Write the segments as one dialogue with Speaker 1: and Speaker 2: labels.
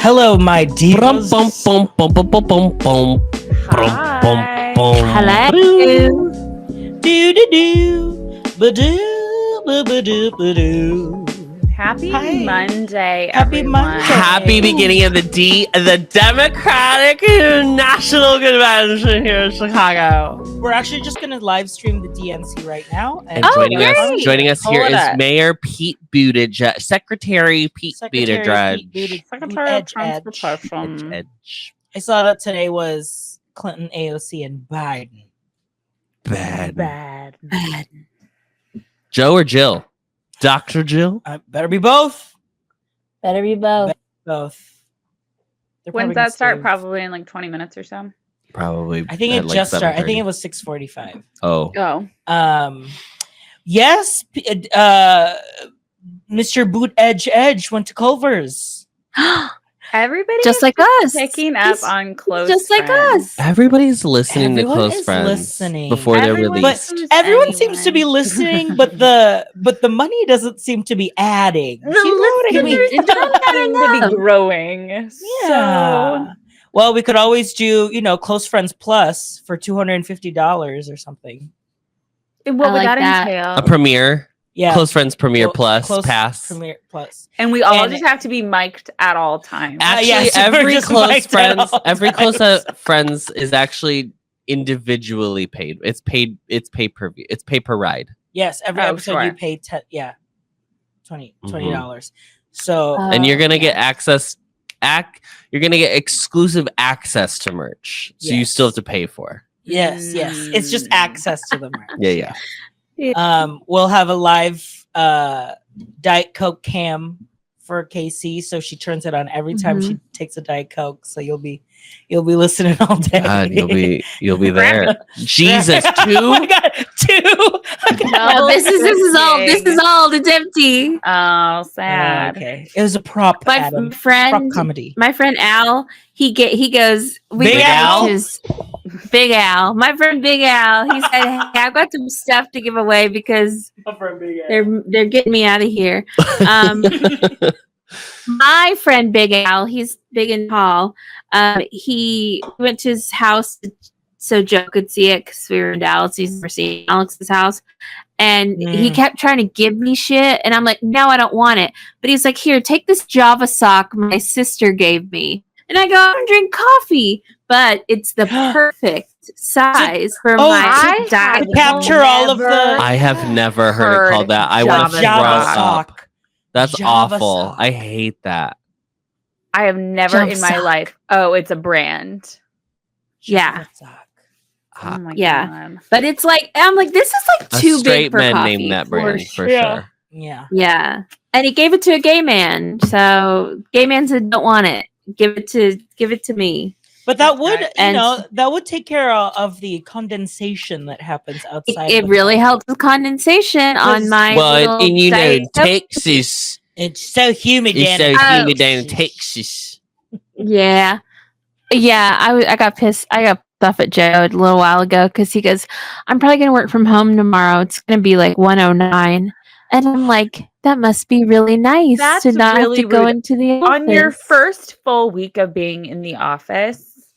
Speaker 1: Hello, my dears.
Speaker 2: Hello.
Speaker 3: Happy
Speaker 1: Hi.
Speaker 3: Monday,
Speaker 1: Happy
Speaker 3: everyone.
Speaker 1: Monday.
Speaker 2: Happy beginning of the Democratic National Convention here in Chicago.
Speaker 1: We're actually just going to live stream the DNC right now.
Speaker 2: And
Speaker 3: Oh,
Speaker 2: joining us here
Speaker 3: Hold
Speaker 2: is
Speaker 3: up.
Speaker 2: Mayor Pete Buttigieg, Secretary Pete Buttigieg.
Speaker 3: Secretary of Transportation.
Speaker 2: Edge.
Speaker 1: I saw that today was Clinton, AOC, and Biden.
Speaker 2: Bad.
Speaker 3: Bad.
Speaker 2: Joe or Jill? Dr. Jill?
Speaker 1: Better be both.
Speaker 3: Better be both.
Speaker 1: Both. They're
Speaker 3: When's
Speaker 1: probably gonna
Speaker 3: that start?
Speaker 1: save-
Speaker 3: Probably in like 20 minutes or so.
Speaker 2: Probably.
Speaker 1: I think
Speaker 2: at
Speaker 1: it
Speaker 2: like
Speaker 1: just started. I think
Speaker 2: 7:30.
Speaker 1: it was 6:45.
Speaker 2: Oh.
Speaker 3: Oh.
Speaker 1: Yes, Mr. Boot Edge went to Culver's.
Speaker 3: Everybody
Speaker 4: Just
Speaker 3: is
Speaker 4: like us.
Speaker 3: picking up
Speaker 4: He's
Speaker 3: on close
Speaker 4: just like
Speaker 3: friends.
Speaker 4: us.
Speaker 2: Everybody's listening
Speaker 1: Everyone
Speaker 2: to Close
Speaker 1: is
Speaker 2: Friends
Speaker 1: listening.
Speaker 2: before they're
Speaker 3: Everyone
Speaker 2: released.
Speaker 1: But
Speaker 3: Who's
Speaker 1: everyone seems to be
Speaker 3: anyone?
Speaker 1: listening, but the money doesn't seem to be adding.
Speaker 3: The
Speaker 1: Do you know what I mean?
Speaker 3: listeners
Speaker 4: It's not
Speaker 3: don't seem to
Speaker 4: enough.
Speaker 3: be growing.
Speaker 1: Yeah. Well, we could always do, Close Friends Plus for $250 or something.
Speaker 3: So, what
Speaker 4: I
Speaker 3: would
Speaker 4: like
Speaker 3: that
Speaker 4: that.
Speaker 3: entail?
Speaker 2: A premiere.
Speaker 1: Yeah.
Speaker 2: Close Friends Premiere Plus
Speaker 1: Close
Speaker 2: pass.
Speaker 1: Premiere Plus.
Speaker 3: And we all
Speaker 1: And-
Speaker 3: just have to be mic'd at all times.
Speaker 2: Actually,
Speaker 1: yes, we're
Speaker 2: every
Speaker 1: just
Speaker 2: Close
Speaker 1: mic'd at
Speaker 2: Friends,
Speaker 1: all
Speaker 2: every Close
Speaker 1: times.
Speaker 2: Friends is actually individually paid. It's paid. It's pay per view. It's pay per ride.
Speaker 1: Yes, every
Speaker 3: Oh,
Speaker 1: episode you
Speaker 3: sure.
Speaker 1: pay $20. So
Speaker 2: And you're gonna
Speaker 1: yeah.
Speaker 2: get access. You're gonna get exclusive access to merch. So you
Speaker 1: Yes.
Speaker 2: still have to pay for.
Speaker 1: yes, it's just access to the merch.
Speaker 2: Yeah.
Speaker 1: We'll have a live Diet Coke cam for Casey, so she turns it on every time she takes a Diet Coke. So you'll be listening all day.
Speaker 2: God, you'll be there. Jesus,
Speaker 1: Oh
Speaker 2: two.
Speaker 1: my God, two.
Speaker 4: No, this is all. It's empty.
Speaker 3: Oh, sad.
Speaker 1: Okay, it was a prop.
Speaker 4: My
Speaker 1: Adam. Prop
Speaker 4: friend,
Speaker 1: comedy.
Speaker 4: my friend Al, he goes.
Speaker 1: Big
Speaker 4: went
Speaker 1: Al?
Speaker 4: to Big Al, my friend Big Al. He said, "Hey, I've got some stuff to give away because they're getting me out of here." My friend Big Al, he's big and tall. He went to his house so Joe could see it because we were in Dallas. He's never seen Alex's house. And he kept trying to give me shit. And I'm like, no, I don't want it. But he's like, here, take this Java sock my sister gave me. And I go, I don't drink coffee. But it's the perfect size for my
Speaker 1: to capture all of the
Speaker 2: I have never heard it called that. I want to
Speaker 1: Java
Speaker 2: throw up.
Speaker 1: sock.
Speaker 2: That's
Speaker 1: Java
Speaker 2: awful.
Speaker 1: sock.
Speaker 2: I hate that.
Speaker 3: I have never
Speaker 4: Jump
Speaker 3: in my
Speaker 4: sock.
Speaker 3: life. Oh, it's a brand.
Speaker 4: Yeah.
Speaker 1: Java sock.
Speaker 3: Oh my
Speaker 4: Yeah.
Speaker 3: God.
Speaker 4: But it's like, I'm like, this is like
Speaker 2: A
Speaker 4: too
Speaker 2: straight
Speaker 4: big for
Speaker 2: man
Speaker 4: coffee.
Speaker 2: named that brand for
Speaker 1: Yeah.
Speaker 2: sure.
Speaker 1: Yeah.
Speaker 4: Yeah. And he gave it to a gay man. So gay man said, don't want it. Give it to me.
Speaker 1: But that would,
Speaker 4: And-
Speaker 1: that would take care of the condensation that happens outside.
Speaker 4: It
Speaker 1: the
Speaker 4: really
Speaker 1: cup.
Speaker 4: helps with condensation on my
Speaker 2: Well,
Speaker 4: little
Speaker 2: and you know,
Speaker 4: Diet Coke.
Speaker 2: Texas.
Speaker 1: It's so humid.
Speaker 2: It's
Speaker 1: down
Speaker 2: so
Speaker 1: in
Speaker 2: humid down in
Speaker 1: Texas.
Speaker 2: Texas.
Speaker 4: Yeah. I got pissed. I got off at Joe a little while ago because he goes, I'm probably going to work from home tomorrow. It's going to be like 109. And I'm like, that must be really nice
Speaker 3: That's
Speaker 4: to not
Speaker 3: really
Speaker 4: have to go
Speaker 3: rude.
Speaker 4: into the office.
Speaker 3: On your first full week of being in the office,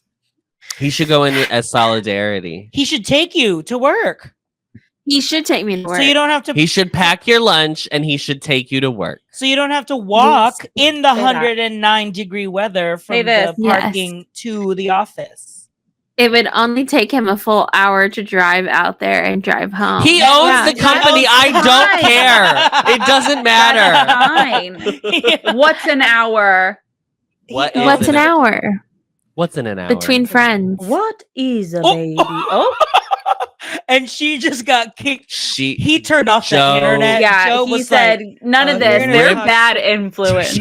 Speaker 2: He should go in as solidarity.
Speaker 1: He should take you to work,
Speaker 4: He should take me to work.
Speaker 1: so you don't have to.
Speaker 2: He should pack your lunch and he should take you to work.
Speaker 1: So you don't have to walk in the
Speaker 3: Say that.
Speaker 1: 109-degree weather
Speaker 3: Say
Speaker 1: from
Speaker 3: this.
Speaker 1: the parking to the office.
Speaker 4: It would only take him a full hour to drive out there and drive home.
Speaker 2: He owns the company. I don't care. It doesn't matter.
Speaker 3: fine. What's an hour?
Speaker 2: What
Speaker 1: He
Speaker 2: is
Speaker 4: What's
Speaker 2: it?
Speaker 4: an hour
Speaker 2: What's in an hour?
Speaker 4: between friends?
Speaker 3: What is a
Speaker 1: Oh.
Speaker 3: baby? Oh,
Speaker 1: And she just got kicked.
Speaker 2: She
Speaker 1: He turned off
Speaker 2: Joe-
Speaker 1: the internet.
Speaker 3: yeah.
Speaker 1: Joe
Speaker 3: He
Speaker 1: was
Speaker 3: said
Speaker 1: like,
Speaker 3: none of
Speaker 1: "Oh,
Speaker 3: this.
Speaker 1: you're
Speaker 3: They're
Speaker 1: gonna
Speaker 3: bad
Speaker 1: have-"
Speaker 3: influences.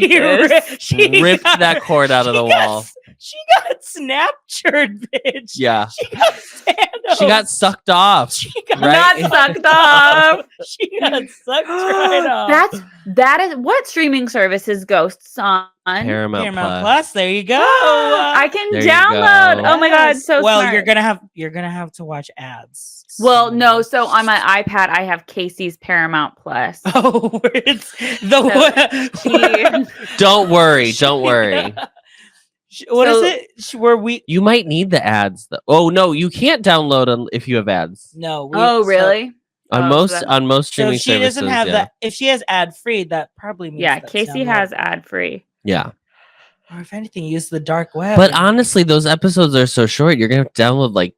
Speaker 1: she
Speaker 2: ripped
Speaker 1: got-
Speaker 2: that cord out of the
Speaker 1: she got-
Speaker 2: wall.
Speaker 1: She got snaptured, bitch.
Speaker 2: Yeah.
Speaker 1: She got Thanos.
Speaker 2: She got sucked off.
Speaker 1: She got
Speaker 2: Right?
Speaker 3: Not sucked off.
Speaker 1: She got sucked right off.
Speaker 3: That is what streaming services Ghosts on.
Speaker 2: Paramount,
Speaker 1: Paramount
Speaker 2: Plus.
Speaker 1: Plus. There you go.
Speaker 3: I can
Speaker 2: There you
Speaker 3: download.
Speaker 2: go.
Speaker 3: Oh my god,
Speaker 1: Yes.
Speaker 3: so
Speaker 1: well.
Speaker 3: smart.
Speaker 1: You're gonna have to watch ads.
Speaker 3: Well, no. So on my iPad, I have Casey's Paramount Plus.
Speaker 1: Oh, it's the
Speaker 3: She-
Speaker 2: Don't worry. Don't worry.
Speaker 1: What is
Speaker 3: So-
Speaker 1: it? Where we?
Speaker 2: You might need the ads though. Oh no, you can't download them if you have ads.
Speaker 1: No.
Speaker 3: Oh, really?
Speaker 2: On
Speaker 3: Oh,
Speaker 2: most
Speaker 3: so that-
Speaker 2: on most
Speaker 1: So
Speaker 2: streaming
Speaker 1: if she
Speaker 2: services,
Speaker 1: doesn't have
Speaker 2: yeah.
Speaker 1: that, if she has ad free, that probably means
Speaker 3: Yeah,
Speaker 1: that's
Speaker 3: Casey has
Speaker 1: downloadable.
Speaker 3: ad free.
Speaker 2: Yeah.
Speaker 1: Or if anything, use the dark web.
Speaker 2: But
Speaker 1: and-
Speaker 2: honestly, those episodes are so short. You're gonna have to download like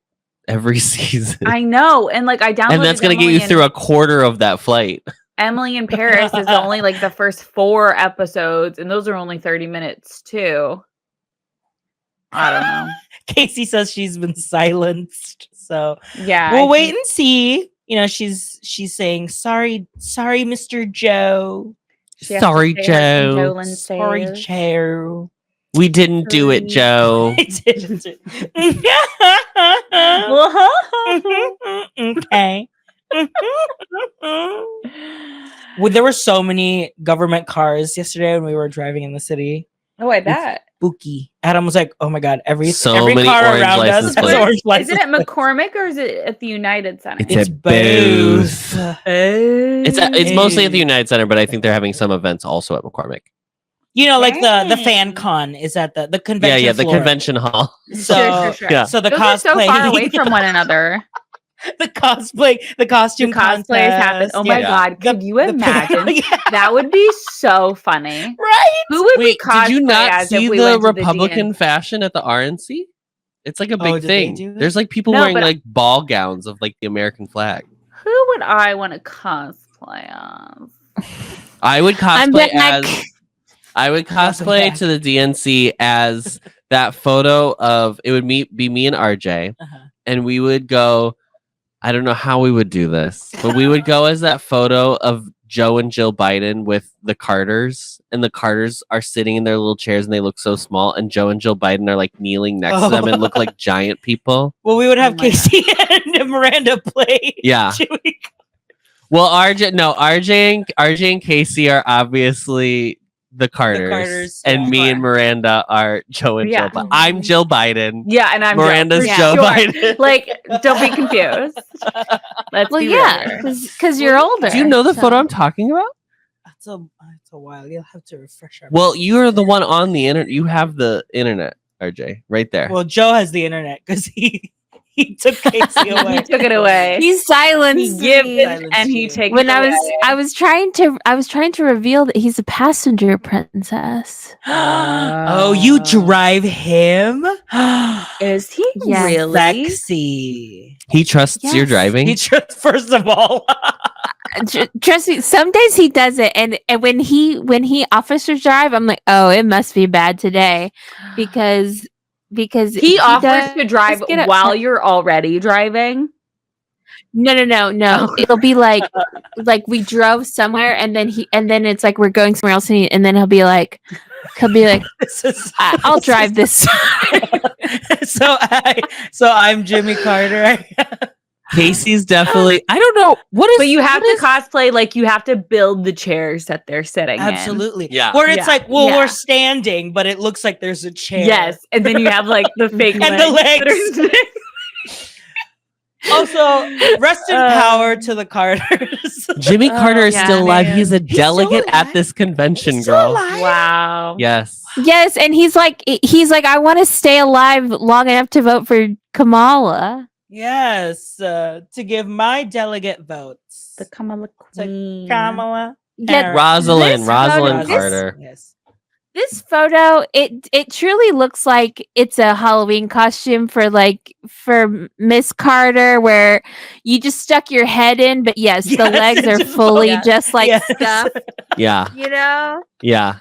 Speaker 2: every season,
Speaker 3: I know, and like I downloaded.
Speaker 2: and that's gonna get you through a quarter of that flight.
Speaker 3: Emily in Paris is only like the first 4 episodes, and those are only 30 minutes too. I don't know.
Speaker 1: Casey says she's been silenced, so
Speaker 3: Yeah,
Speaker 1: we'll
Speaker 3: I
Speaker 1: wait
Speaker 3: think-
Speaker 1: and see. You know, she's saying sorry, Mr. Joe.
Speaker 3: she has to
Speaker 2: Sorry,
Speaker 3: say her
Speaker 2: Joe.
Speaker 3: condolence
Speaker 1: Sorry,
Speaker 3: prayers.
Speaker 1: Joe.
Speaker 2: We didn't do it, Joe.
Speaker 1: I didn't. Okay. Well, there were so many government cars yesterday when we were driving in the city.
Speaker 3: Oh, I bet.
Speaker 1: Spooky. Adam was like, "Oh my god, every
Speaker 2: So many
Speaker 1: car
Speaker 2: orange
Speaker 1: around us
Speaker 2: license
Speaker 1: has
Speaker 2: plates.
Speaker 1: orange
Speaker 3: Is
Speaker 1: license
Speaker 3: it at
Speaker 1: plates."
Speaker 3: McCormick or is it at the United Center?
Speaker 2: It's
Speaker 1: It's
Speaker 2: at both.
Speaker 1: both.
Speaker 2: It's mostly at the
Speaker 1: Hey.
Speaker 2: United Center, but I think they're having some events also at McCormick.
Speaker 1: You know, like the fan
Speaker 3: Dang.
Speaker 1: con is at the convention.
Speaker 2: Yeah, the
Speaker 1: floor.
Speaker 2: convention hall.
Speaker 1: So
Speaker 2: Yeah.
Speaker 1: so the
Speaker 3: Those are so
Speaker 1: cosplay,
Speaker 3: far away from one another.
Speaker 1: the costume
Speaker 3: The cosplays happen.
Speaker 1: contest,
Speaker 3: Oh my
Speaker 2: yeah.
Speaker 3: god, could you imagine?
Speaker 1: Yeah,
Speaker 3: That would be so funny.
Speaker 1: right.
Speaker 3: Who would we
Speaker 2: Wait,
Speaker 3: cosplay
Speaker 2: did you not
Speaker 3: as
Speaker 2: see
Speaker 3: if we
Speaker 2: the
Speaker 3: went to
Speaker 2: Republican
Speaker 3: DNC?
Speaker 2: fashion at the RNC? It's like a
Speaker 1: Oh,
Speaker 2: big
Speaker 1: did they
Speaker 2: thing.
Speaker 1: do that?
Speaker 2: There's like people
Speaker 3: No,
Speaker 2: wearing
Speaker 3: but-
Speaker 2: like ball gowns of like the American flag.
Speaker 3: Who would I want to cosplay as?
Speaker 2: I would
Speaker 4: I'm
Speaker 2: cosplay
Speaker 4: back.
Speaker 2: as I would
Speaker 1: Welcome
Speaker 2: cosplay
Speaker 1: back.
Speaker 2: to the DNC as that photo of it would be me and RJ,
Speaker 1: Uh-huh.
Speaker 2: and we would go. I don't know how we would do this, but we would go as that photo of Joe and Jill Biden with the Carters, and the Carters are sitting in their little chairs and they look so small, and Joe and Jill Biden are like kneeling next to them and look like giant people.
Speaker 1: Well, we would have
Speaker 3: Oh my
Speaker 1: Casey and Miranda play.
Speaker 2: Yeah.
Speaker 1: Chewy.
Speaker 2: Well, RJ and Casey are obviously the Carters,
Speaker 1: Carters,
Speaker 2: and
Speaker 1: yeah.
Speaker 2: me
Speaker 3: Sure.
Speaker 2: and Miranda are Joe and
Speaker 3: Yeah.
Speaker 2: Jill. I'm Jill Biden.
Speaker 3: Yeah, and I'm
Speaker 2: Miranda's
Speaker 3: Joe,
Speaker 2: Joe
Speaker 3: for sure.
Speaker 2: Biden.
Speaker 3: Like, don't be confused. Let's
Speaker 4: Well,
Speaker 3: be
Speaker 4: yeah,
Speaker 3: real.
Speaker 4: because you're older.
Speaker 2: Do you know the
Speaker 4: so-
Speaker 2: photo I'm talking about?
Speaker 1: It's a while. You'll have to refresh our.
Speaker 2: Well, you're the one on the internet. You have the internet, RJ, right there.
Speaker 1: Well, Joe has the internet because he took Casey away.
Speaker 3: He took it away.
Speaker 4: He
Speaker 3: He
Speaker 4: silenced
Speaker 3: gives
Speaker 4: me.
Speaker 3: it and he takes
Speaker 4: When
Speaker 3: it away.
Speaker 4: I was trying to reveal that he's a passenger princess.
Speaker 1: Oh, you drive him?
Speaker 3: Is he
Speaker 4: Yes.
Speaker 3: really?
Speaker 1: Sexy.
Speaker 2: He trusts your
Speaker 4: Yes.
Speaker 2: driving.
Speaker 1: He first of all.
Speaker 4: Trust me, some days he does it, and when he offers drive, I'm like, oh, it must be bad today, because
Speaker 3: He offers
Speaker 4: does
Speaker 3: to drive
Speaker 4: get upset.
Speaker 3: while you're already driving.
Speaker 4: No.
Speaker 3: Oh.
Speaker 4: It'll be like we drove somewhere, and then it's like we're going somewhere else, and then he'll be like,
Speaker 1: This is
Speaker 4: I'll drive this.
Speaker 1: so I'm Jimmy Carter.
Speaker 2: Casey's definitely. I don't know what is.
Speaker 3: But you have
Speaker 2: what
Speaker 3: to cosplay like you have to build the chairs that they're sitting in.
Speaker 1: Absolutely.
Speaker 2: Yeah.
Speaker 1: Where it's
Speaker 3: Yeah.
Speaker 1: like, well,
Speaker 4: Yeah.
Speaker 1: we're standing, but it looks like there's a chair.
Speaker 3: Yes, and then you have like the fake
Speaker 1: And the
Speaker 3: legs. that are-
Speaker 1: Also, rest in power to the Carters.
Speaker 2: Jimmy Carter is
Speaker 4: yeah,
Speaker 2: still alive.
Speaker 1: man.
Speaker 2: He's a
Speaker 1: He's still
Speaker 2: delegate at
Speaker 1: alive.
Speaker 2: this convention,
Speaker 1: He's still
Speaker 2: girl.
Speaker 1: alive.
Speaker 3: wow.
Speaker 2: Yes.
Speaker 4: Yes, and he's like, I want to stay alive long enough to vote for Kamala.
Speaker 1: Yes, to give my delegate votes.
Speaker 3: The Kamala Queen.
Speaker 1: Kamala.
Speaker 4: Yeah,
Speaker 1: Harris.
Speaker 2: Rosalind
Speaker 4: This
Speaker 2: Rosalind
Speaker 4: photo-
Speaker 2: Carter.
Speaker 1: Yes.
Speaker 4: this photo, it truly looks like it's a Halloween costume for Miss Carter, where you just stuck your head in, but yes, the
Speaker 1: Yes,
Speaker 4: legs
Speaker 1: it
Speaker 4: are
Speaker 1: just
Speaker 4: fully
Speaker 1: falls-
Speaker 4: just like
Speaker 1: Yes.
Speaker 4: stuff,
Speaker 2: Yeah.
Speaker 4: you know.
Speaker 2: Yeah.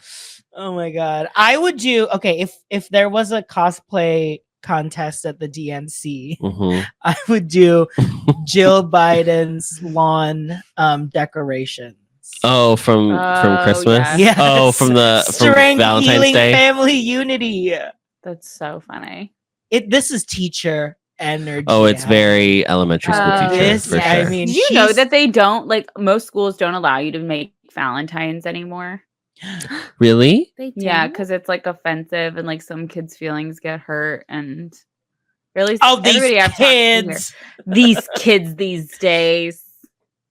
Speaker 1: Oh my god. I would do okay if there was a cosplay contest at the DNC,
Speaker 2: hmm
Speaker 1: I would do Jill Biden's lawn decorations.
Speaker 2: Oh, from
Speaker 3: Oh,
Speaker 2: Christmas.
Speaker 3: yes.
Speaker 1: Yes.
Speaker 2: Oh, from
Speaker 1: Strength,
Speaker 2: Valentine's
Speaker 1: healing,
Speaker 2: Day.
Speaker 1: family unity.
Speaker 3: That's so funny.
Speaker 1: This is teacher energy.
Speaker 2: Oh, it's very elementary school
Speaker 3: Oh,
Speaker 2: teacher
Speaker 1: this,
Speaker 2: for
Speaker 1: I
Speaker 2: sure.
Speaker 1: mean,
Speaker 3: Did you know
Speaker 1: she's-
Speaker 3: that they don't like most schools don't allow you to make Valentines anymore?
Speaker 2: Really?
Speaker 4: They
Speaker 3: Yeah,
Speaker 4: do?
Speaker 3: because it's like offensive and like some kids' feelings get hurt and really
Speaker 1: Oh, these
Speaker 3: everybody I've talked to here-
Speaker 1: kids.
Speaker 3: these kids these days.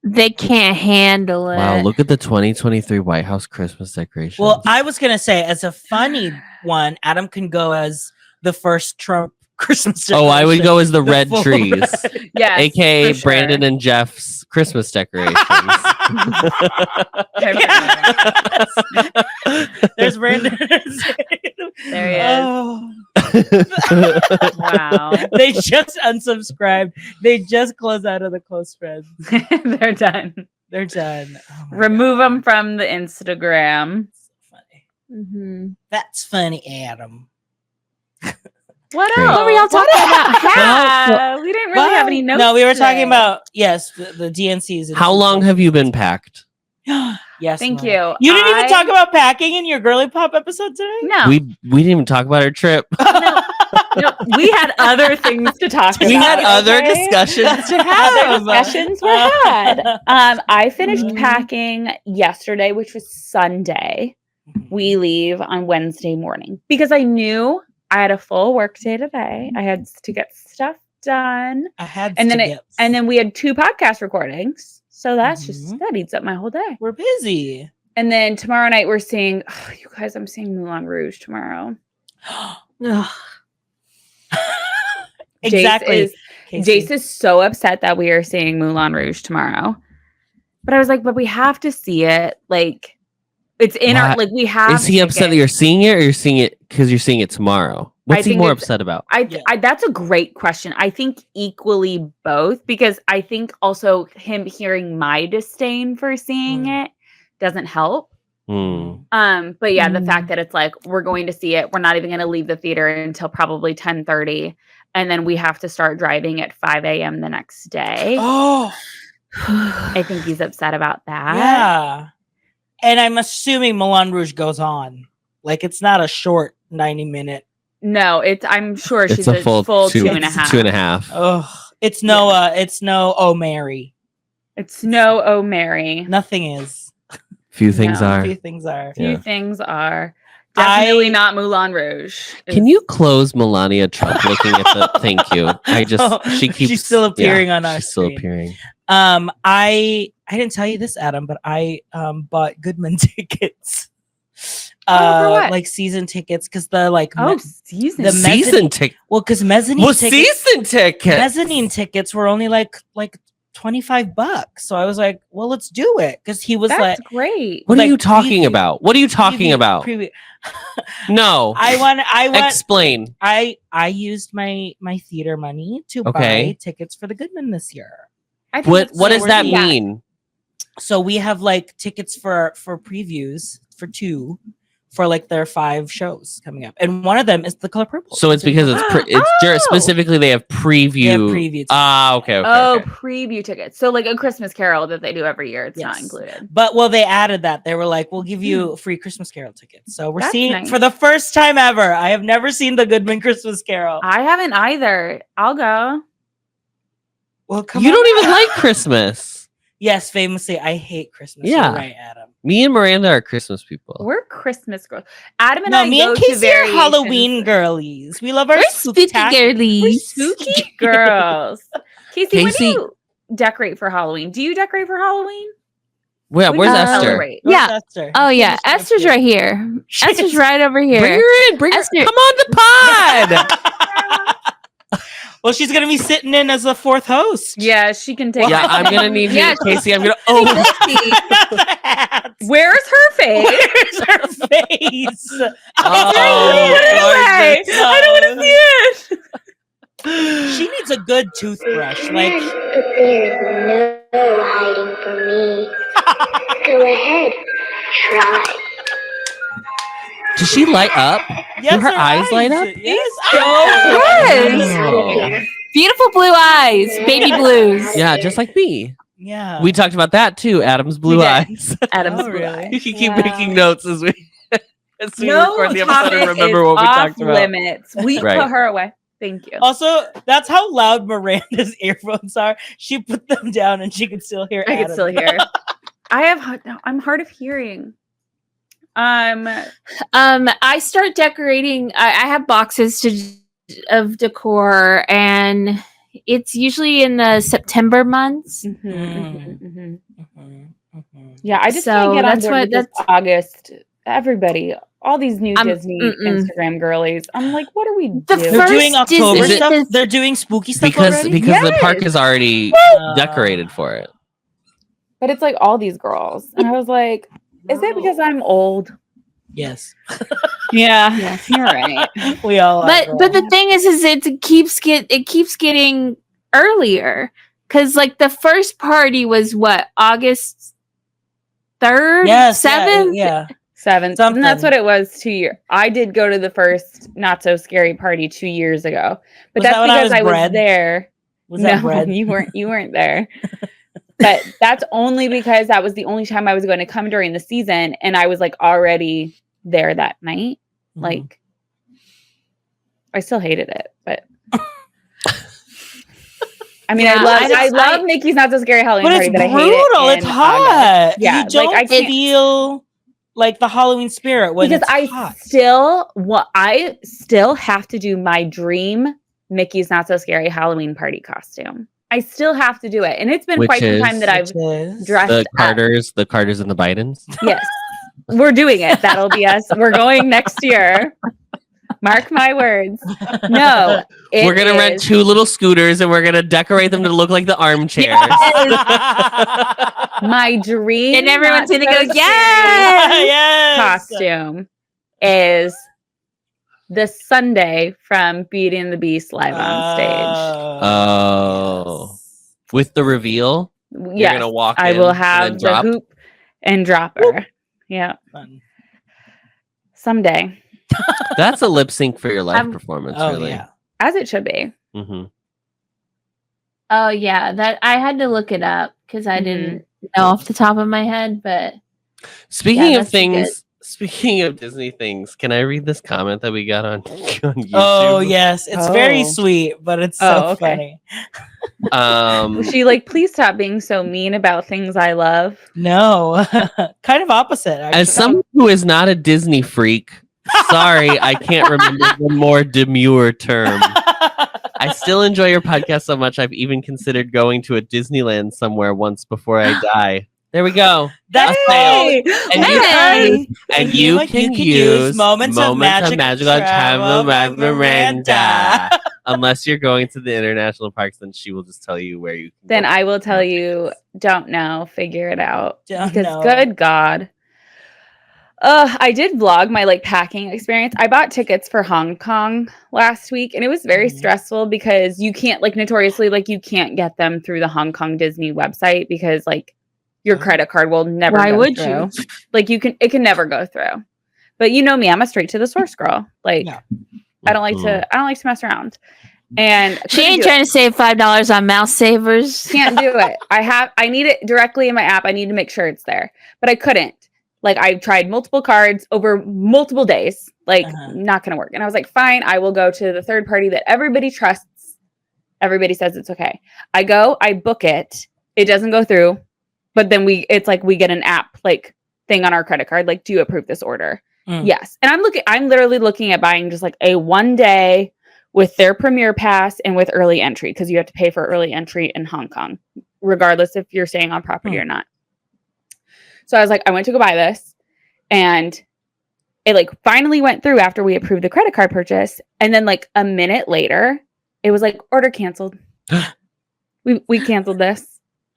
Speaker 4: They can't handle it.
Speaker 2: Wow, look at the 2023 White House Christmas decorations.
Speaker 1: Well, I was gonna say as a funny one, Adam can go as the first Trump Christmas decoration.
Speaker 2: I would go as the red
Speaker 1: full
Speaker 2: trees,
Speaker 1: red.
Speaker 3: Yes,
Speaker 2: aka
Speaker 3: for sure.
Speaker 2: Brandon and Jeff's Christmas decorations.
Speaker 1: There's Brandon.
Speaker 3: There he is.
Speaker 1: Oh.
Speaker 3: Wow.
Speaker 1: They just unsubscribed. They just closed out of the close friends.
Speaker 3: They're done.
Speaker 1: They're done. Oh my
Speaker 3: Remove
Speaker 1: God.
Speaker 3: them from the Instagram.
Speaker 1: Funny.
Speaker 4: Mhm.
Speaker 1: That's funny, Adam.
Speaker 3: What
Speaker 2: Great.
Speaker 3: else?
Speaker 4: What were y'all talking about?
Speaker 3: Yeah, we didn't really have any notes.
Speaker 1: No, we were talking
Speaker 3: today.
Speaker 1: about the DNCs. and
Speaker 2: How long have you been packed?
Speaker 1: Yes.
Speaker 3: Thank
Speaker 1: Mom.
Speaker 3: you.
Speaker 1: You didn't even talk about packing in your girly pop episode today.
Speaker 3: No,
Speaker 2: We didn't even talk about our trip.
Speaker 3: no, we had other things to talk about.
Speaker 2: We had other
Speaker 3: okay?
Speaker 2: discussions to
Speaker 3: Other
Speaker 2: have.
Speaker 3: discussions were had. I finished
Speaker 1: Mhm.
Speaker 3: packing yesterday, which was Sunday. We leave on Wednesday morning because I knew I had a full work day today. I had to get stuff done,
Speaker 1: I had
Speaker 3: and then
Speaker 1: to get.
Speaker 3: and then we had 2 podcast recordings. So that's just
Speaker 1: Mhm.
Speaker 3: that eats up my whole day.
Speaker 1: we're busy.
Speaker 3: And then tomorrow night we're seeing you guys. I'm seeing Moulin Rouge tomorrow.
Speaker 4: Ugh.
Speaker 1: Exactly.
Speaker 3: Jace is so upset that we are seeing Moulin Rouge tomorrow. But I was like, but we have to see it. Like, it's in our,
Speaker 2: Why-
Speaker 3: like, we have.
Speaker 2: Is he upset that
Speaker 3: tickets.
Speaker 2: you're seeing it, or you're seeing it because you're seeing it tomorrow? What's he
Speaker 3: think
Speaker 2: more
Speaker 3: it's-
Speaker 2: upset about?
Speaker 3: I that's a great question. I think equally both, because I think also him hearing my disdain for seeing it doesn't help.
Speaker 2: Hmm.
Speaker 3: But yeah, the fact that it's like we're going to see it, we're not even going to leave the theater until probably 10:30, and then we have to start driving at 5 a.m. the next day.
Speaker 1: Oh,
Speaker 3: I think he's upset about that.
Speaker 1: yeah. And I'm assuming Moulin Rouge goes on. Like it's not a short 90-minute.
Speaker 3: No, I'm sure
Speaker 2: It's
Speaker 3: she's
Speaker 2: a full
Speaker 3: 2.5.
Speaker 2: 2.5.
Speaker 1: Oh, it's no Oh Mary.
Speaker 3: It's no Oh Mary.
Speaker 1: Nothing is.
Speaker 2: Few things
Speaker 3: No.
Speaker 2: are.
Speaker 1: Few things are.
Speaker 3: Few
Speaker 2: Yeah.
Speaker 3: things are definitely
Speaker 1: I-
Speaker 3: not Moulin Rouge.
Speaker 2: Can you close Melania Trump looking at the thank you? She keeps
Speaker 1: She's still appearing on our
Speaker 2: She's still
Speaker 1: screen.
Speaker 2: appearing.
Speaker 1: I didn't tell you this, Adam, but I bought Goodman tickets.
Speaker 3: for what?
Speaker 1: Like season tickets, because the like
Speaker 3: season.
Speaker 1: the
Speaker 2: Season
Speaker 1: mezzanine-
Speaker 2: ticket.
Speaker 1: well, because mezzanine
Speaker 2: Well,
Speaker 1: tickets,
Speaker 2: season ticket.
Speaker 1: mezzanine tickets were only like $25. So I was like, well, let's do it. Because he was
Speaker 3: That's
Speaker 1: like,
Speaker 3: great.
Speaker 2: What are
Speaker 1: like
Speaker 2: you talking
Speaker 1: preview-
Speaker 2: about? What are you talking
Speaker 1: preview-
Speaker 2: about?
Speaker 1: preview-
Speaker 2: No.
Speaker 1: I want
Speaker 2: Explain.
Speaker 1: I used my theater money to
Speaker 2: Okay.
Speaker 1: buy tickets for the Goodman this year.
Speaker 3: I think
Speaker 2: What
Speaker 3: it's
Speaker 2: does
Speaker 3: so
Speaker 2: that
Speaker 3: worth it.
Speaker 2: mean?
Speaker 1: So we have like tickets for previews for 2 for like their 5 shows coming up, and one of them is The Color Purple.
Speaker 2: So it's because it's specifically they have preview.
Speaker 1: They have preview tickets.
Speaker 2: Okay.
Speaker 3: Oh,
Speaker 2: okay.
Speaker 3: preview tickets. So like a Christmas Carol that they do every year. It's not
Speaker 1: Yes.
Speaker 3: included.
Speaker 1: But well, they added that. They were like, "We'll give you free Christmas Carol tickets." So we're
Speaker 3: That's
Speaker 1: seeing
Speaker 3: nice.
Speaker 1: for the first time ever. I have never seen the Goodman Christmas Carol.
Speaker 3: I haven't either. I'll go.
Speaker 1: Well, come
Speaker 2: You
Speaker 1: on.
Speaker 2: don't even like Christmas.
Speaker 1: Yes, famously, I hate Christmas.
Speaker 2: Yeah.
Speaker 1: You're right, Adam.
Speaker 2: Me and Miranda are Christmas people.
Speaker 3: We're Christmas girls. Adam and
Speaker 1: No,
Speaker 3: I
Speaker 1: me
Speaker 3: go
Speaker 1: and
Speaker 3: to
Speaker 1: Casey are
Speaker 3: variations.
Speaker 1: Halloween girlies. We love our
Speaker 4: We're spooky
Speaker 1: spooktac-
Speaker 3: We're
Speaker 4: girlies.
Speaker 3: spooky girls. Casey, when do
Speaker 2: Casey-
Speaker 3: you decorate for Halloween? Do you decorate for Halloween?
Speaker 2: Yeah,
Speaker 3: When
Speaker 2: where's
Speaker 3: do you
Speaker 2: Esther?
Speaker 3: celebrate?
Speaker 4: Yeah.
Speaker 1: Where's Esther?
Speaker 4: Oh yeah,
Speaker 1: Finish
Speaker 4: Esther's
Speaker 1: up
Speaker 4: right here. Esther's right over
Speaker 2: Bring
Speaker 4: here.
Speaker 2: her in. Bring her.
Speaker 4: Esther-
Speaker 2: Come on the pod.
Speaker 1: Well, she's gonna be sitting in as the 4th host.
Speaker 3: Yeah, she can take.
Speaker 2: Yeah, I'm gonna need you,
Speaker 4: Yeah,
Speaker 2: Casey. I'm gonna. Oh,
Speaker 3: Where's her face?
Speaker 1: Where's her face?
Speaker 2: Oh,
Speaker 3: Anyway,
Speaker 2: gorgeous.
Speaker 3: I don't want to see it.
Speaker 1: She needs a good toothbrush. Like,
Speaker 5: But there's no hiding from me. Go ahead, try.
Speaker 2: does she light up?
Speaker 1: yes,
Speaker 2: her eyes light up?
Speaker 1: Yes.
Speaker 4: Yes.
Speaker 2: Oh.
Speaker 4: Beautiful blue eyes, baby blues.
Speaker 2: Yeah, just like me.
Speaker 1: Yeah.
Speaker 2: We talked about that too. Adam's blue
Speaker 3: did.
Speaker 2: eyes.
Speaker 3: Adam's
Speaker 1: Oh, really?
Speaker 2: You can keep
Speaker 3: Wow.
Speaker 2: making notes as we
Speaker 3: No
Speaker 2: record the episode
Speaker 3: topic
Speaker 2: and remember
Speaker 3: is
Speaker 2: what we
Speaker 3: off
Speaker 2: talked about.
Speaker 3: limits. We
Speaker 2: Right.
Speaker 3: put her away. Thank you.
Speaker 1: Also, that's how loud Miranda's earphones are. She put them down and she could still hear
Speaker 3: I
Speaker 1: Adam.
Speaker 3: can still hear. I'm hard of hearing.
Speaker 4: I start decorating. I have boxes of decor, and It's usually in the September months.
Speaker 3: Yeah, I just
Speaker 4: So
Speaker 3: can't get on
Speaker 4: that's
Speaker 3: board
Speaker 4: what-
Speaker 3: with this August. Everybody, all these new Disney
Speaker 4: mm-mm.
Speaker 3: Instagram girlies. I'm like, what are we
Speaker 4: The
Speaker 3: doing?
Speaker 1: They're doing
Speaker 4: First
Speaker 1: October
Speaker 4: Disney-
Speaker 1: stuff.
Speaker 4: Dis-
Speaker 1: They're doing spooky stuff
Speaker 2: because
Speaker 1: already.
Speaker 2: the park
Speaker 3: Yes!
Speaker 2: is already decorated for it.
Speaker 3: But it's like all these girls. And I was like, is it because I'm old?
Speaker 1: Yes,
Speaker 3: Yeah.
Speaker 4: Yes.
Speaker 3: You're right.
Speaker 1: we all.
Speaker 4: But the thing is it keeps getting earlier, because like the first party was what, August 3rd,
Speaker 1: yes,
Speaker 4: 7th.
Speaker 1: yeah.
Speaker 3: 7th.
Speaker 1: Something.
Speaker 3: And that's what it was 2 years. I did go to the first not so scary party 2 years ago. But
Speaker 1: Was
Speaker 3: that's
Speaker 1: that when I
Speaker 3: because
Speaker 1: was
Speaker 3: I was
Speaker 1: bred?
Speaker 3: there.
Speaker 1: Was that
Speaker 3: No,
Speaker 1: bread?
Speaker 3: you weren't there. But that's only because that was the only time I was going to come during the season, and I was like already there that night.
Speaker 1: Mhm.
Speaker 3: Like, I still hated it, but I mean,
Speaker 4: Yeah,
Speaker 3: I love Mickey's Not So Scary Halloween
Speaker 1: But
Speaker 3: Party,
Speaker 1: it's
Speaker 3: but I hate
Speaker 1: brutal.
Speaker 3: it.
Speaker 1: It's
Speaker 3: in
Speaker 1: hot.
Speaker 3: August. Yeah,
Speaker 1: You don't
Speaker 3: like I can't
Speaker 1: feel like the Halloween spirit when
Speaker 3: because
Speaker 1: it's
Speaker 3: I
Speaker 1: hot.
Speaker 3: still have to do my dream Mickey's Not So Scary Halloween Party costume. I still have to do it, and it's been
Speaker 2: Which
Speaker 3: quite some time
Speaker 2: is-
Speaker 3: that I've dressed
Speaker 2: The
Speaker 3: up.
Speaker 2: Carters and the Bidens.
Speaker 3: Yes, we're doing it. That'll be us. We're going next year. Mark my words. No,
Speaker 2: We're gonna rent 2 little scooters and we're gonna decorate them to look like the armchairs.
Speaker 3: my dream,
Speaker 4: And everyone's
Speaker 3: Not
Speaker 4: gonna
Speaker 3: So
Speaker 4: go,
Speaker 3: Scary
Speaker 4: yes!
Speaker 1: yes.
Speaker 3: costume is the Sunday from Beauty and the Beast live on stage.
Speaker 2: Oh. With the reveal, you're
Speaker 3: Yes,
Speaker 2: gonna walk
Speaker 3: I
Speaker 2: in
Speaker 3: will
Speaker 2: and
Speaker 3: have
Speaker 2: then
Speaker 3: the
Speaker 2: drop?
Speaker 3: hoop and dropper. Yeah,
Speaker 1: Fun.
Speaker 3: someday,
Speaker 2: That's a lip sync for your live
Speaker 4: I'm-
Speaker 2: performance,
Speaker 1: Oh
Speaker 2: really.
Speaker 1: yeah.
Speaker 3: as it should be.
Speaker 2: Mm-hmm.
Speaker 4: Oh yeah, that I had to look it up because I didn't know off the top of my head. But
Speaker 2: Speaking of
Speaker 4: that's good.
Speaker 2: things, speaking of Disney things, can I read this comment that we got on YouTube?
Speaker 1: Oh yes, it's very
Speaker 3: Oh.
Speaker 1: sweet, but it's so
Speaker 3: Oh, okay.
Speaker 2: Um,
Speaker 3: Was she like, please stop being so mean about things I love?
Speaker 1: No, kind of opposite. Actually.
Speaker 2: as someone who is not a Disney freak, sorry, I can't remember the more demure term. I still enjoy your podcast so much, I've even considered going to a Disneyland somewhere once before I die. There we go.
Speaker 1: That's
Speaker 3: Hey!
Speaker 2: And you
Speaker 1: Hey!
Speaker 2: And you can use
Speaker 1: moments of magical travel by
Speaker 2: Miranda. Unless you're going to the international parks, then she will just tell you where you can
Speaker 3: Then
Speaker 2: go.
Speaker 3: I will tell you, don't know, figure it out.
Speaker 1: Don't
Speaker 3: Because
Speaker 1: know.
Speaker 3: good God. I did vlog my like packing experience. I bought tickets for Hong Kong last week, and it was very
Speaker 1: Mhm.
Speaker 3: stressful because you can't, like, notoriously, like, you can't get them through the Hong Kong Disney website because like your
Speaker 1: Oh.
Speaker 3: credit card will never
Speaker 4: Why
Speaker 3: go
Speaker 4: would
Speaker 3: through.
Speaker 4: you?
Speaker 3: Like it can never go through. But you know me, I'm a straight to the source girl. Like
Speaker 1: Yeah.
Speaker 3: I don't like to mess around. And
Speaker 4: She
Speaker 3: couldn't
Speaker 4: ain't
Speaker 3: do it.
Speaker 4: trying to save $5 on mouse savers.
Speaker 3: Can't do it. I need it directly in my app. I need to make sure it's there. But I couldn't. Like I tried multiple cards over multiple days. Like not gonna work. And I was like, fine, I will go to the third party that everybody trusts. Everybody says it's okay. I go, I book it. It doesn't go through. But then we get an app like thing on our credit card. Like, do you approve this order?
Speaker 1: Mm.
Speaker 3: Yes. And I'm literally looking at buying just like a 1 day with their Premier Pass and with early entry, because you have to pay for early entry in Hong Kong, regardless if you're staying on property or not. So I was like, I went to go buy this, and it like finally went through after we approved the credit card purchase. And then like a minute later, it was like, order canceled. we canceled this.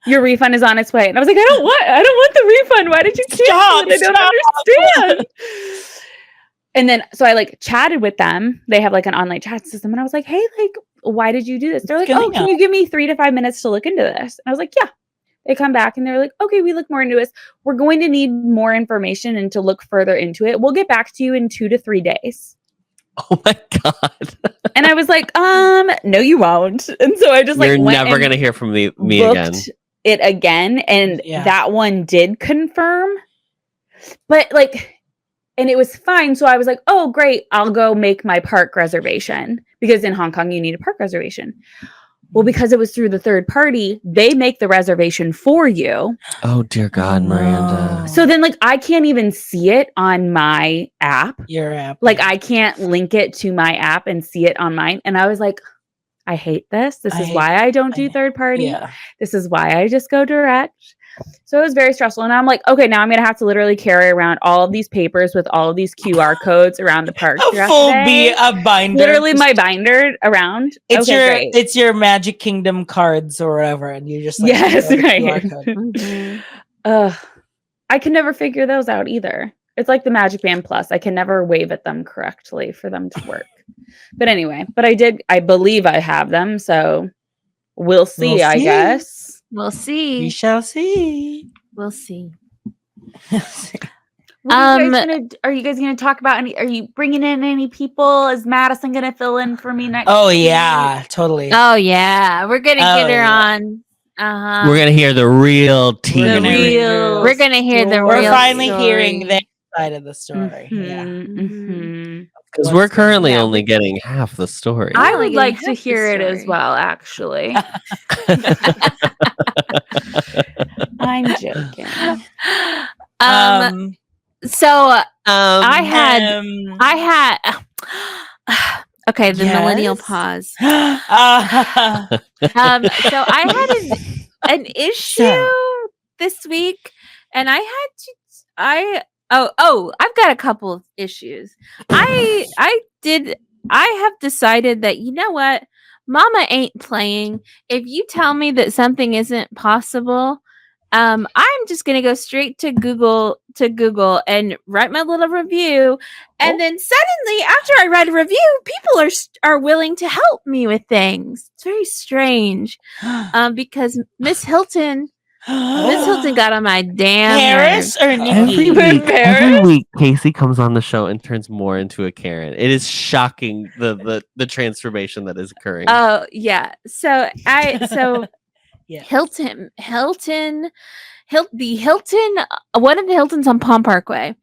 Speaker 3: Your refund is on its way. And I was like, I don't want the refund. Why did you cancel it? I don't understand. And then, so I like chatted with them. They have like an online chat system. And I was like, hey, like, why did you do this? They're like, oh, can you give me 3 to 5 minutes to look into this? And I was like, yeah. They come back and they're like, okay, we look more into this. We're going to need more information and to look further into it. We'll get back to you in 2 to 3 days.
Speaker 2: Oh my God.
Speaker 3: And I was like, no, you won't. And so I just like,
Speaker 2: You're
Speaker 3: went
Speaker 2: never
Speaker 3: and
Speaker 2: going to hear from me
Speaker 3: booked
Speaker 2: again.
Speaker 3: it again. And that one did confirm. But like, and it was fine. So I was like, oh, great. I'll go make my park reservation, because in Hong Kong, you need a park reservation. Well, because it was through the third party, they make the reservation for you.
Speaker 2: Oh, dear God, Miranda.
Speaker 3: So then, like, I can't even see it on my app.
Speaker 1: Your app.
Speaker 3: Like, I can't link it to my app and see it on mine. And I was like, I hate this. This
Speaker 1: I
Speaker 3: is
Speaker 1: hate-
Speaker 3: why I don't do third party.
Speaker 1: Yeah.
Speaker 3: This is why I just go direct. So it was very stressful. And I'm like, okay, now I'm going to have to literally carry around all of these papers with all of these QR codes around the park.
Speaker 1: A
Speaker 3: throughout
Speaker 1: full
Speaker 3: the day.
Speaker 1: a binder.
Speaker 3: Literally my binder around.
Speaker 1: It's
Speaker 3: okay,
Speaker 1: your
Speaker 3: great.
Speaker 1: it's your Magic Kingdom cards or whatever, and you just like
Speaker 3: Yes,
Speaker 1: throw the
Speaker 3: right.
Speaker 1: QR code.
Speaker 4: Mhm.
Speaker 3: I can never figure those out either. It's like the Magic Band Plus. I can never wave at them correctly for them to work. But anyway, I believe I have them. So we'll see,
Speaker 1: We'll
Speaker 3: I
Speaker 1: see.
Speaker 3: guess.
Speaker 4: We'll see.
Speaker 1: We shall see.
Speaker 4: We'll see.
Speaker 3: Are you guys gonna talk about any? Are you bringing in any people? Is Madison gonna fill in for me next?
Speaker 1: Oh
Speaker 3: week?
Speaker 1: yeah, totally.
Speaker 4: Oh yeah, we're gonna get her
Speaker 1: yeah.
Speaker 4: on.
Speaker 2: We're gonna hear the real tea.
Speaker 1: We're gonna
Speaker 3: real
Speaker 4: We're gonna hear the
Speaker 3: story.
Speaker 1: We're
Speaker 4: real
Speaker 1: finally
Speaker 4: story.
Speaker 1: hearing their side of the story. Yeah.
Speaker 3: Mhm.
Speaker 2: Because
Speaker 1: What's
Speaker 2: we're currently
Speaker 3: yeah,
Speaker 2: only getting half the story.
Speaker 3: I
Speaker 4: only
Speaker 3: would
Speaker 4: getting
Speaker 3: like to
Speaker 4: half the
Speaker 3: hear it as
Speaker 4: story.
Speaker 3: well. Actually, I'm joking.
Speaker 4: So I had okay, the millennial
Speaker 1: Yes?
Speaker 4: pause.
Speaker 1: Uh,
Speaker 4: So I had an issue this week, and I've got a couple of issues. I have decided that, you know what, Mama ain't playing. If you tell me that something isn't possible, I'm just gonna go straight to Google and write my little review, and then suddenly, after I write a review, people are willing to help me with things. It's very strange, because Miss Hilton got on my damn
Speaker 1: Harris
Speaker 4: nerves.
Speaker 1: or Nikki?
Speaker 2: Every week, Casey comes on the show and turns more into a Karen. It is shocking the transformation that is occurring.
Speaker 4: Oh yeah. So
Speaker 1: Yes.
Speaker 4: Hilton, one of the Hiltons on Palm Parkway.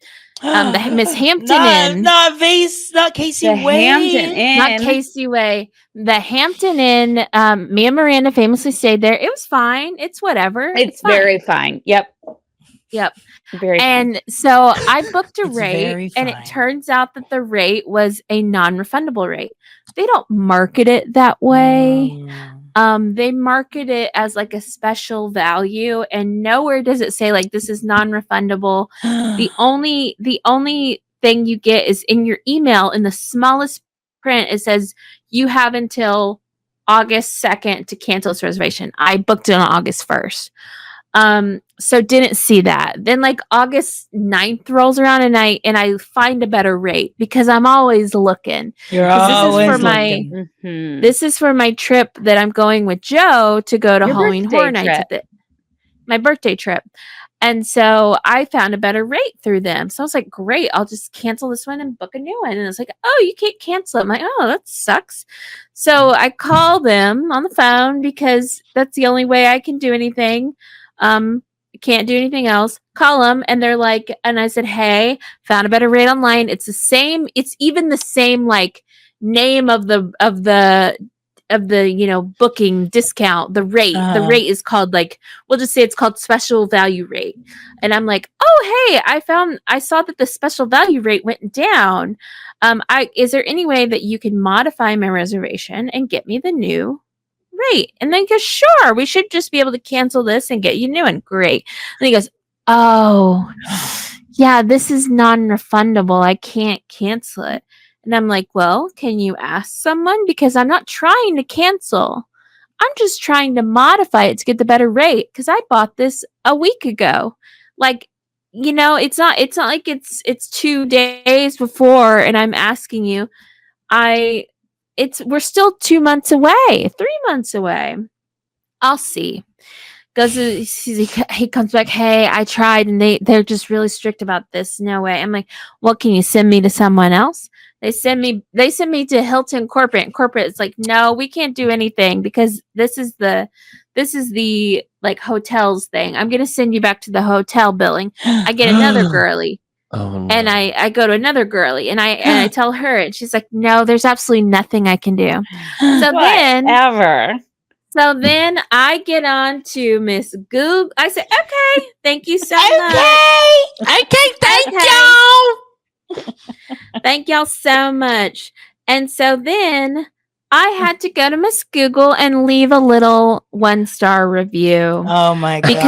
Speaker 4: The Miss Hampton Inn.
Speaker 1: Not Vase, not Casey
Speaker 3: The
Speaker 1: Way.
Speaker 3: Hampton Inn.
Speaker 4: Not Casey Way. The Hampton Inn. Me and Miranda famously stayed there. It was fine. It's whatever.
Speaker 3: It's
Speaker 4: fine.
Speaker 3: very fine. Yep. Very fine.
Speaker 4: And so I booked a
Speaker 1: It's very
Speaker 4: rate, and it
Speaker 1: fine.
Speaker 4: turns out that the rate was a non-refundable rate. They don't market it that way. They market it as like a special value, and nowhere does it say like this is non-refundable. The only thing you get is in your email in the smallest print. It says you have until August 2nd to cancel this reservation. I booked it on August 1st. So didn't see that. Then like August 9th rolls around, and I find a better rate because I'm always looking.
Speaker 1: You're
Speaker 4: 'Cause this is
Speaker 1: always
Speaker 4: for my-
Speaker 1: looking.
Speaker 3: Mhm.
Speaker 4: This is for my trip that I'm going with Joe to go to
Speaker 3: Your
Speaker 4: Halloween
Speaker 3: birthday
Speaker 4: Horror Nights
Speaker 3: trip.
Speaker 4: my birthday trip. And so I found a better rate through them. So I was like, great, I'll just cancel this one and book a new one. And it's like, oh, you can't cancel it. I'm like, oh, that sucks. So I call them on the phone because that's the only way I can do anything. Can't do anything else. Call them, and they're like, and I said, hey, found a better rate online. It's the same. It's even the same like name of the booking discount. The rate is called, like, we'll just say it's called special value rate. And I'm like, oh hey, I saw that the special value rate went down. Is there any way that you can modify my reservation and get me the new rate? And then he goes, sure, we should just be able to cancel this and get you a new one. Great. And he goes, oh yeah, this is non-refundable, I can't cancel it. And I'm like, well, can you ask someone? Because I'm not trying to cancel. I'm just trying to modify it to get the better rate, because I bought this a week ago. Like, it's not like it's 2 days before, and I'm asking you. We're still 2 months away, 3 months away. I'll see. He comes back, hey, I tried, and they're just really strict about this. No way. I'm like, well, can you send me to someone else? They send me to Hilton Corporate. Corporate is like, no, we can't do anything because this is the like hotels thing. I'm gonna send you back to the hotel billing. I get another girly.
Speaker 2: Oh, no.
Speaker 4: And I go to another girly, and I tell her, and she's like, no, there's absolutely nothing I can do. So then I get on to Miss Google. I say, okay, thank you so much.
Speaker 1: Okay, thank
Speaker 4: Okay.
Speaker 1: y'all.
Speaker 4: Thank y'all so much. And so then I had to go to Miss Google and leave a little 1-star review.
Speaker 1: Oh my
Speaker 4: Because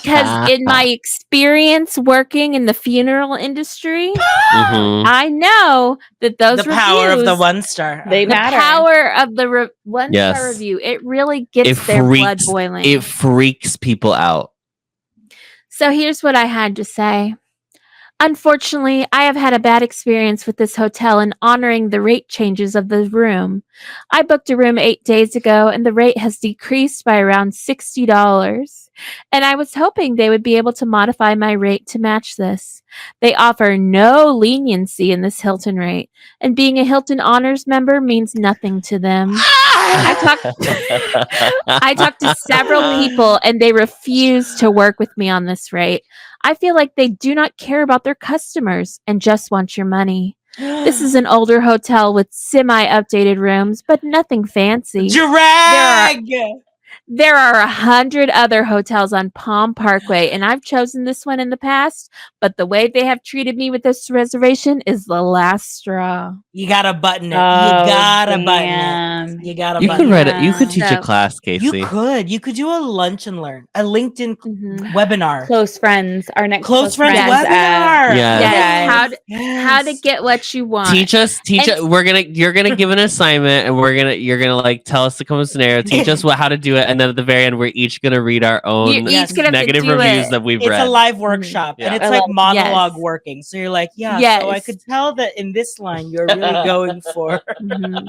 Speaker 1: god.
Speaker 4: in my experience working in the funeral industry,
Speaker 2: Mhm.
Speaker 4: I know that those
Speaker 1: the power of the
Speaker 4: reviews,
Speaker 1: 1-star.
Speaker 3: They
Speaker 4: the
Speaker 3: matter.
Speaker 4: power of the 1-star
Speaker 2: Yes.
Speaker 4: review, it really gets
Speaker 2: It
Speaker 4: their blood
Speaker 2: freaks.
Speaker 4: boiling.
Speaker 2: It freaks people out.
Speaker 4: So here's what I had to say. Unfortunately, I have had a bad experience with this hotel in honoring the rate changes of the room. I booked a room 8 days ago and the rate has decreased by around $60. And I was hoping they would be able to modify my rate to match this. They offer no leniency in this Hilton rate, and being a Hilton Honors member means nothing to them. I talked to several people and they refuse to work with me on this rate. I feel like they do not care about their customers and just want your money. This is an older hotel with semi-updated rooms, but nothing fancy.
Speaker 1: Drag.
Speaker 4: There are 100 other hotels on Palm Parkway, and I've chosen this one in the past, but the way they have treated me with this reservation is the last straw.
Speaker 1: You gotta button it.
Speaker 3: Oh,
Speaker 1: you gotta button
Speaker 3: damn.
Speaker 1: it. You gotta
Speaker 2: You
Speaker 1: button
Speaker 2: could write
Speaker 1: it.
Speaker 2: it. You could teach a
Speaker 4: So-
Speaker 2: class, Casey.
Speaker 1: You could do a lunch and learn, a LinkedIn
Speaker 4: Mhm.
Speaker 1: webinar.
Speaker 3: Close friends. Our next
Speaker 1: Close friends
Speaker 4: Yes.
Speaker 1: webinar.
Speaker 2: Yes.
Speaker 4: Yes,
Speaker 3: Yes.
Speaker 4: how to get what you want.
Speaker 2: Teach us.
Speaker 4: And-
Speaker 2: You're gonna give an assignment, and you're gonna like tell us to come with a scenario. Teach us how to do it, and then at the very end, we're each gonna read our own
Speaker 4: You're each gonna have to
Speaker 2: negative
Speaker 4: do
Speaker 2: reviews
Speaker 4: it.
Speaker 2: that we've
Speaker 1: It's
Speaker 2: read.
Speaker 1: a live workshop, and
Speaker 2: Yeah.
Speaker 1: it's
Speaker 3: I
Speaker 1: like
Speaker 3: love it.
Speaker 1: monologue
Speaker 4: Yes.
Speaker 1: working. So you're like, yeah. So I
Speaker 4: Yes.
Speaker 1: could tell that in this line you're really going for.
Speaker 4: Mhm.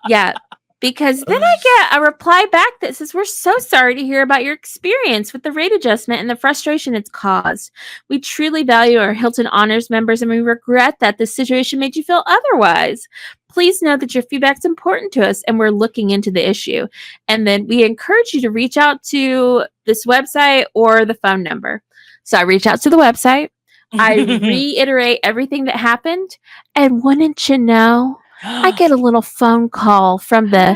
Speaker 4: Yeah, because then I get a reply back that says, "We're so sorry to hear about your experience with the rate adjustment and the frustration it's caused. We truly value our Hilton Honors members and we regret that this situation made you feel otherwise. Please know that your feedback is important to us and we're looking into the issue. And then we encourage you to reach out to this website or the phone number." So I reach out to the website. I reiterate everything that happened. And wouldn't you know, I get a little phone call from the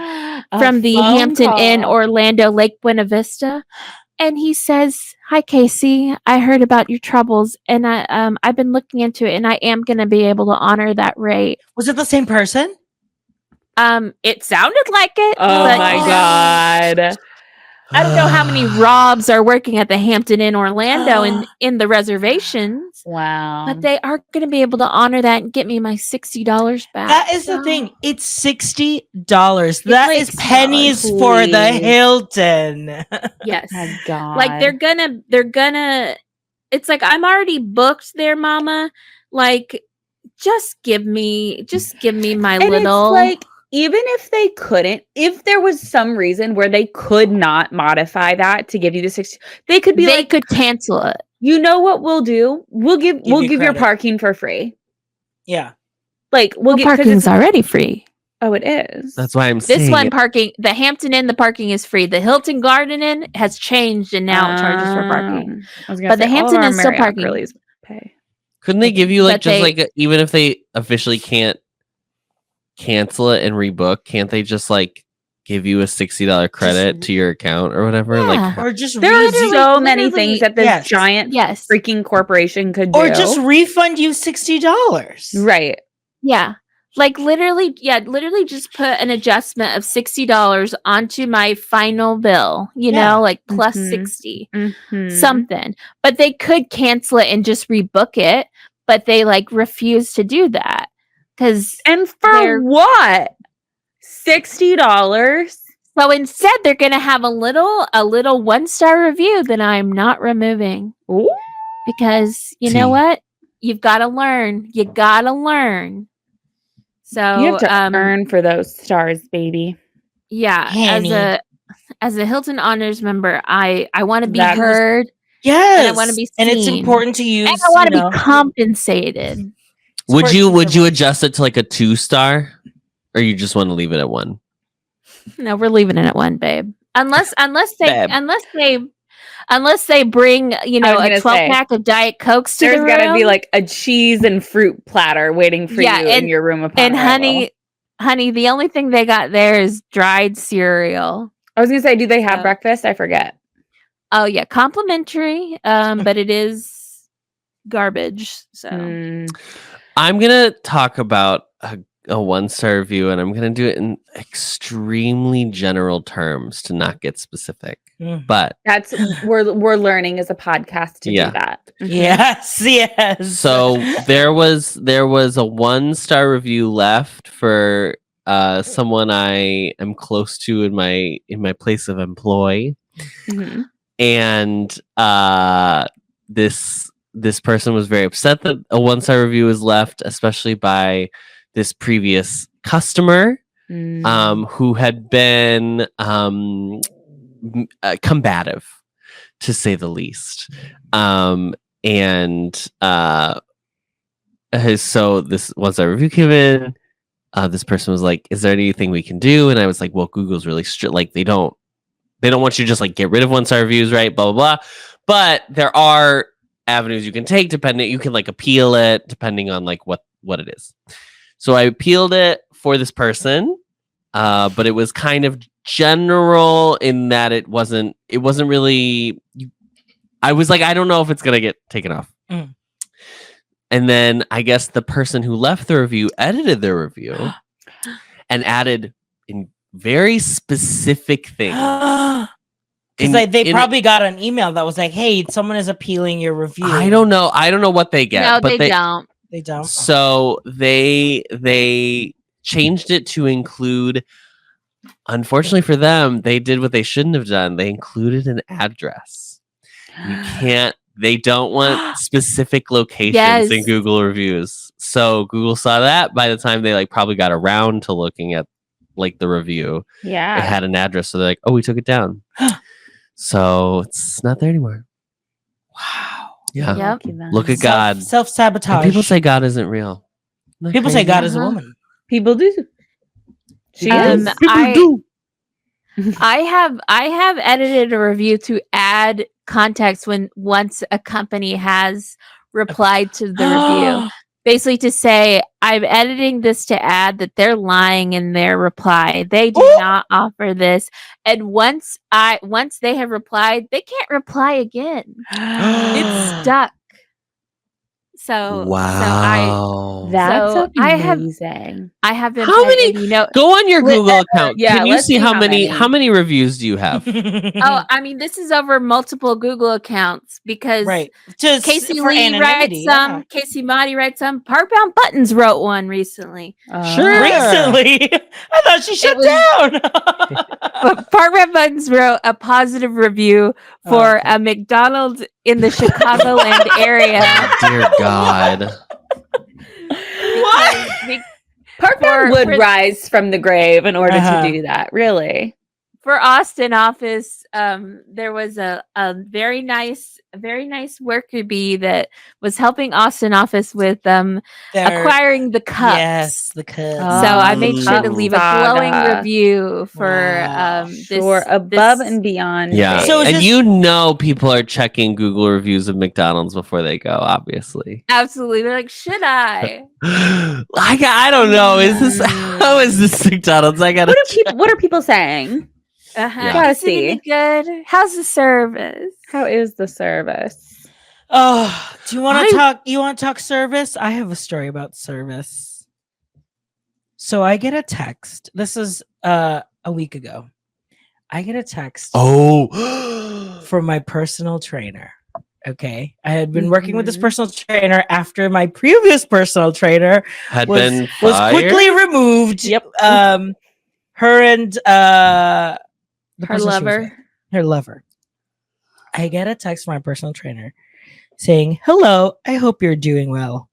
Speaker 4: Hampton Inn Orlando Lake Buena Vista, and he says, "Hi Casey, I heard about your troubles, and I've been looking into it, and I am going to be able to honor that rate."
Speaker 1: Was it the same person?
Speaker 4: It sounded like it.
Speaker 3: Oh
Speaker 4: but,
Speaker 3: my
Speaker 4: you know,
Speaker 3: God.
Speaker 4: I don't know how many Robs are working at the Hampton Inn Orlando in the reservations,
Speaker 3: Wow.
Speaker 4: but they are going to be able to honor that and get me my $60 back.
Speaker 1: That is the
Speaker 4: So-
Speaker 1: thing. It's $60. That
Speaker 4: like
Speaker 1: is pennies
Speaker 3: $60,
Speaker 1: for the
Speaker 3: please.
Speaker 1: Hilton.
Speaker 4: Yes.
Speaker 3: My God.
Speaker 4: Like they're gonna it's like I'm already booked there, mama. Like just give me my
Speaker 3: and
Speaker 4: little
Speaker 3: it's like, even if they couldn't, if there was some reason where they could not modify that to give you the 60, they could be
Speaker 4: they
Speaker 3: like,
Speaker 4: could cancel it.
Speaker 3: you know what we'll do? We'll give
Speaker 1: you
Speaker 3: your
Speaker 1: credit.
Speaker 3: parking for free.
Speaker 1: Yeah.
Speaker 3: Like we'll
Speaker 4: Well,
Speaker 3: get 'cause
Speaker 4: parking's
Speaker 3: it's-
Speaker 4: already free.
Speaker 3: Oh, it is.
Speaker 2: That's why I'm
Speaker 4: This
Speaker 2: saying
Speaker 4: one
Speaker 2: it.
Speaker 4: parking, the Hampton Inn, the parking is free. The Hilton Garden Inn has changed and now it charges for parking.
Speaker 3: I was gonna
Speaker 4: But the
Speaker 3: say, all of
Speaker 4: Hampton
Speaker 3: our
Speaker 4: is still
Speaker 3: Marriott
Speaker 4: parking.
Speaker 3: girlies pay.
Speaker 2: Couldn't they give you like
Speaker 4: But
Speaker 2: just
Speaker 4: they-
Speaker 2: like even if they officially can't cancel it and rebook, can't they just like give you a $60 credit to your account or whatever?
Speaker 4: Yeah.
Speaker 2: Like
Speaker 1: Or just
Speaker 3: There are
Speaker 1: redo-
Speaker 3: so many
Speaker 4: literally-
Speaker 3: things that this
Speaker 1: yes.
Speaker 3: giant
Speaker 4: Yes.
Speaker 3: freaking corporation could do.
Speaker 1: or just refund you $60.
Speaker 3: right.
Speaker 4: Yeah. Like literally just put an adjustment of $60 onto my final bill, you
Speaker 1: Yeah.
Speaker 4: know, like plus
Speaker 3: Mhm.
Speaker 4: 60.
Speaker 3: Mhm.
Speaker 4: Something, but they could cancel it and just rebook it, but they like refuse to do that because
Speaker 3: And for
Speaker 4: they're-
Speaker 3: what? $60?
Speaker 4: so instead they're gonna have a little 1-star review that I'm not removing
Speaker 3: Ooh.
Speaker 4: because you know
Speaker 2: Tea.
Speaker 4: what, you gotta learn. So
Speaker 3: You have to earn for those stars, baby.
Speaker 4: yeah,
Speaker 1: Henny.
Speaker 4: as a Hilton Honors member, I want to be
Speaker 3: That was-
Speaker 4: heard.
Speaker 1: Yes.
Speaker 4: And I wanna be
Speaker 1: And it's
Speaker 4: seen.
Speaker 1: important to use.
Speaker 4: And I want to
Speaker 1: you know,
Speaker 4: be compensated.
Speaker 2: would you
Speaker 1: Sports
Speaker 2: adjust it to like a 2-star? Or you just want to leave it at 1?
Speaker 4: No, we're leaving it at 1, babe. Unless
Speaker 2: Babe.
Speaker 4: they bring, you
Speaker 3: I
Speaker 4: know,
Speaker 3: was
Speaker 4: a
Speaker 3: gonna
Speaker 4: 12-pack of Diet Cokes to
Speaker 3: There's
Speaker 4: the
Speaker 3: got to be
Speaker 4: room.
Speaker 3: like a cheese and fruit platter waiting for
Speaker 4: Yeah,
Speaker 3: you in your room. Upon
Speaker 4: and
Speaker 3: arrival.
Speaker 4: honey, the only thing they got there is dried cereal.
Speaker 3: I was gonna say, do they have
Speaker 4: So-
Speaker 3: breakfast? I forget.
Speaker 4: Oh yeah, complimentary. But it is garbage. So
Speaker 3: Mm.
Speaker 2: I'm gonna talk about a a 1-star review, and I'm gonna do it in extremely general terms to not get specific. But
Speaker 3: That's we're learning as a podcast to do that.
Speaker 1: Yes.
Speaker 2: So there was a 1-star review left for someone I am close to in my place of employ, and this person was very upset that a 1-star review was left, especially by this previous customer who had been combative, to say the least. So this 1-star review came in. This person was like, "Is there anything we can do?" And I was like, "Well, Google's really strict. Like, they don't want you to just like get rid of 1-star reviews, right? Blah blah blah. But there are avenues you can take. Depending, you can like appeal it depending on like what it is." So I appealed it for this person, but it was kind of general in that it wasn't really. I was like, I don't know if it's gonna get taken off. And then I guess the person who left the review edited their review and added in very specific things.
Speaker 1: Because they probably got an email that was like, "Hey, someone is appealing your review."
Speaker 2: I don't know what they get.
Speaker 4: No,
Speaker 2: but
Speaker 4: they don't.
Speaker 1: They don't.
Speaker 2: So they changed it to include. Unfortunately for them, they did what they shouldn't have done. They included an address. You can't. They don't want specific locations in Google reviews. So Google saw that. By the time they like probably got around to looking at like the review, it had an address. So they're like, "Oh, we took it down." So it's not there anymore.
Speaker 1: Wow.
Speaker 2: Yeah.
Speaker 4: Yep.
Speaker 2: Look at God.
Speaker 1: Self-sabotage.
Speaker 2: People say God isn't real.
Speaker 1: People say God is a woman.
Speaker 3: People do.
Speaker 4: I have edited a review to add context once a company has replied to the review. Basically to say, I'm editing this to add that they're lying in their reply. They do not offer this. And once they have replied, they can't reply again. It's stuck. So
Speaker 3: That's amazing.
Speaker 4: I have been
Speaker 2: how many? Go on your Google account. Can you see how many reviews do you have?
Speaker 4: Oh, I mean, this is over multiple Google accounts because
Speaker 1: just
Speaker 4: Casey
Speaker 1: for
Speaker 4: Lee writes some, Casey Motti writes some. Parkbound Buttons wrote one recently.
Speaker 1: Sure. Recently, I thought she shut down.
Speaker 4: But Parkbound Buttons wrote a positive review for a McDonald's in the Chicagoland area.
Speaker 2: Dear God.
Speaker 3: What? Parkbound would rise from the grave in order to do that, really.
Speaker 4: For Austin office, there was a very nice worker bee that was helping Austin office with acquiring the cups.
Speaker 1: Yes, the cups.
Speaker 4: So I made sure to leave a glowing review for
Speaker 3: above and beyond.
Speaker 2: Yeah, so and people are checking Google reviews of McDonald's before they go. Obviously,
Speaker 4: absolutely. They're like, should I?
Speaker 2: I don't know. How is this McDonald's? I gotta.
Speaker 3: What are people saying?
Speaker 4: Gotta see. Good. How's the service?
Speaker 3: How is the service?
Speaker 1: Oh, do you want to talk? You want to talk service? I have a story about service. So I get a text. This is a week ago. I get a text. From my personal trainer. Okay, I had been working with this personal trainer after my previous personal trainer was quickly removed.
Speaker 3: Yep.
Speaker 1: Her and
Speaker 4: her
Speaker 1: lover. I get a text from my personal trainer saying, "Hello, I hope you're doing well.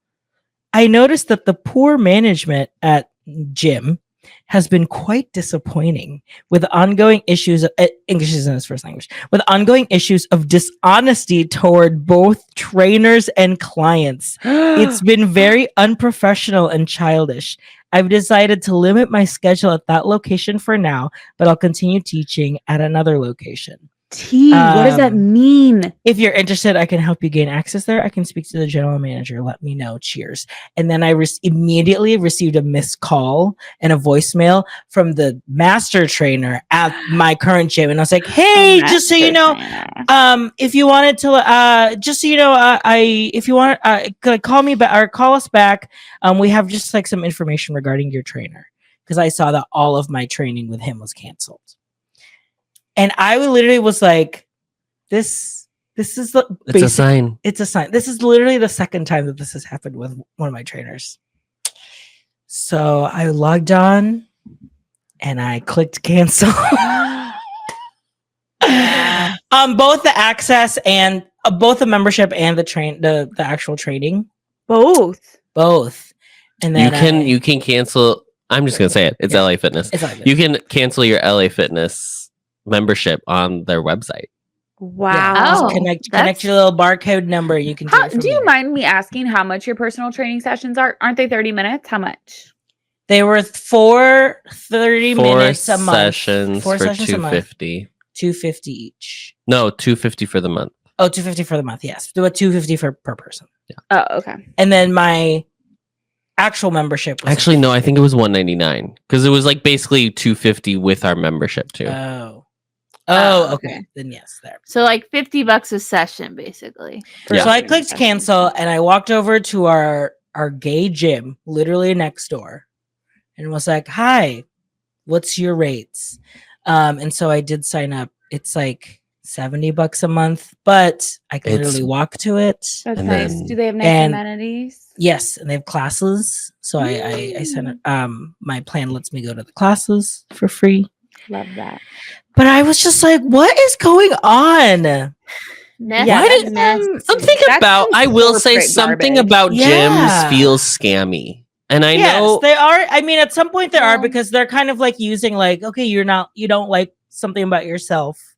Speaker 1: I noticed that the poor management at gym has been quite disappointing with ongoing issues of English isn't his first language, with ongoing issues of dishonesty toward both trainers and clients. It's been very unprofessional and childish. I've decided to limit my schedule at that location for now, but I'll continue teaching at another location.
Speaker 3: T. What does that mean?
Speaker 1: If you're interested, I can help you gain access there. I can speak to the general manager. Let me know. Cheers. And then I immediately received a missed call and a voicemail from the master trainer at my current gym. And I was like, hey, just so you know, if you wanted to, just so you know, if you want, call me back or call us back. We have just like some information regarding your trainer. Because I saw that all of my training with him was canceled. And I literally was like, this is the
Speaker 2: It's a sign.
Speaker 1: It's a sign. This is literally the second time that this has happened with one of my trainers. So I logged on and I clicked cancel on both the access and both the membership and the actual training.
Speaker 3: Both.
Speaker 1: And then
Speaker 2: you can cancel. I'm just gonna say it. It's LA Fitness.
Speaker 1: It's LA Fitness.
Speaker 2: You can cancel your LA Fitness membership on their website.
Speaker 3: Wow.
Speaker 1: So connect your little barcode number. You can
Speaker 3: Do you mind me asking how much your personal training sessions are? Aren't they 30 minutes? How much?
Speaker 1: They were 30 minutes a month.
Speaker 2: Sessions
Speaker 1: Four
Speaker 2: for
Speaker 1: sessions a month.
Speaker 2: $250.
Speaker 1: $250 each.
Speaker 2: No, $250 for the month.
Speaker 1: Oh, $250 for the month. Yes, do a $250 per person.
Speaker 2: Yeah.
Speaker 3: Oh, okay.
Speaker 1: And then my actual membership was
Speaker 2: Actually, no, I think it was $199 because it was like basically $250 with our membership too.
Speaker 1: Oh, okay. Then yes, there.
Speaker 4: So like $50 a session, basically.
Speaker 2: Yeah.
Speaker 1: So I clicked cancel and I walked over to our gay gym, literally next door, and was like, "Hi, what's your rates?" And so I did sign up. It's like $70 a month, but I can literally walk to it.
Speaker 3: That's
Speaker 2: And
Speaker 3: nice.
Speaker 2: then-
Speaker 3: Do they have nice amenities?
Speaker 1: Yes, and they have classes. So I sent it. My plan lets me go to the classes for free.
Speaker 3: Love that.
Speaker 1: But I was just like, what is going on?
Speaker 4: Why
Speaker 2: did something about? I will say something about gyms feels scammy, and I know
Speaker 1: they are. I mean, at some point they are because they're kind of like using like, okay, you don't like something about yourself.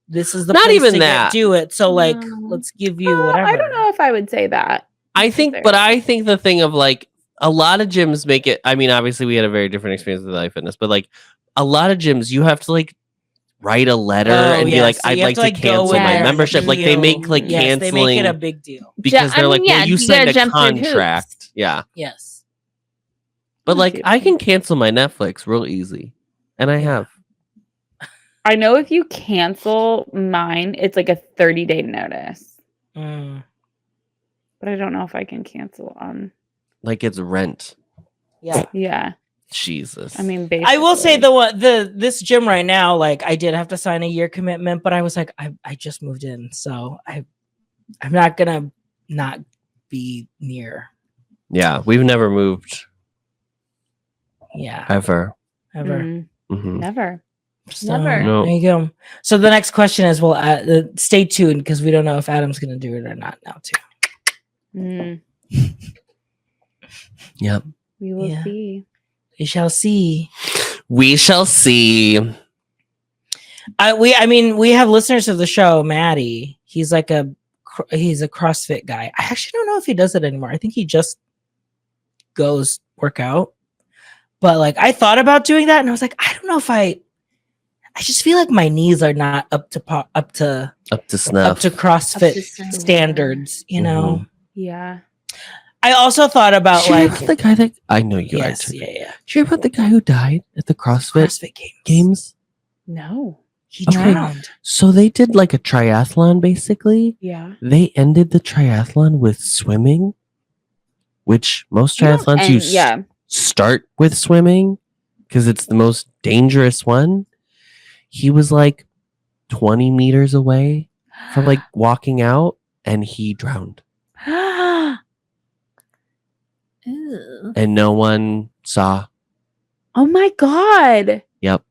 Speaker 1: This is the
Speaker 2: Not
Speaker 1: place
Speaker 2: even
Speaker 1: to
Speaker 2: that.
Speaker 1: do it. So like, let's give you whatever.
Speaker 3: I don't know if I would say that.
Speaker 2: I think the thing of like a lot of gyms make it. I mean, obviously we had a very different experience with Life Fitness, but like a lot of gyms, you have to like write a letter and be like,
Speaker 1: so
Speaker 2: I'd
Speaker 1: you have
Speaker 2: like to cancel my membership. Like they make like canceling.
Speaker 1: They make it a big deal
Speaker 2: because they're like, well, you signed a contract. Yeah.
Speaker 1: Yes.
Speaker 2: But like, I can cancel my Netflix real easy, and I have.
Speaker 3: I know if you cancel mine, it's like a 30-day notice. But I don't know if I can cancel on.
Speaker 2: Like it's rent.
Speaker 3: Yeah.
Speaker 2: Jesus.
Speaker 3: I mean, basically.
Speaker 1: I will say this gym right now, like I did have to sign a year commitment, but I was like, I just moved in, so I'm not gonna not be near.
Speaker 2: Yeah, we've never moved.
Speaker 1: Yeah.
Speaker 2: Ever.
Speaker 3: Mm-hmm. Never.
Speaker 1: So,
Speaker 3: Never.
Speaker 2: No.
Speaker 1: There you go. So the next question is, well, stay tuned because we don't know if Adam's gonna do it or not now too.
Speaker 2: Yep.
Speaker 3: We will see.
Speaker 1: We shall see.
Speaker 2: We shall see.
Speaker 1: We have listeners of the show, Maddie. He's like he's a CrossFit guy. I actually don't know if he does it anymore. I think he just goes work out. But like I thought about doing that and I was like, I don't know if I just feel like my knees are not up to
Speaker 2: snuff.
Speaker 1: Up to CrossFit standards, you know.
Speaker 3: Yeah.
Speaker 1: I also thought about like
Speaker 2: the guy that I know you.
Speaker 1: Yes,
Speaker 2: yeah. Did you hear about the guy who died at the CrossFit
Speaker 1: games?
Speaker 3: No.
Speaker 1: He drowned.
Speaker 2: So they did like a triathlon basically.
Speaker 3: Yeah.
Speaker 2: They ended the triathlon with swimming, which most triathlons start with swimming because it's the most dangerous one. He was like 20 meters away from like walking out and he drowned. And no one saw.
Speaker 3: Oh my God.
Speaker 2: Yep.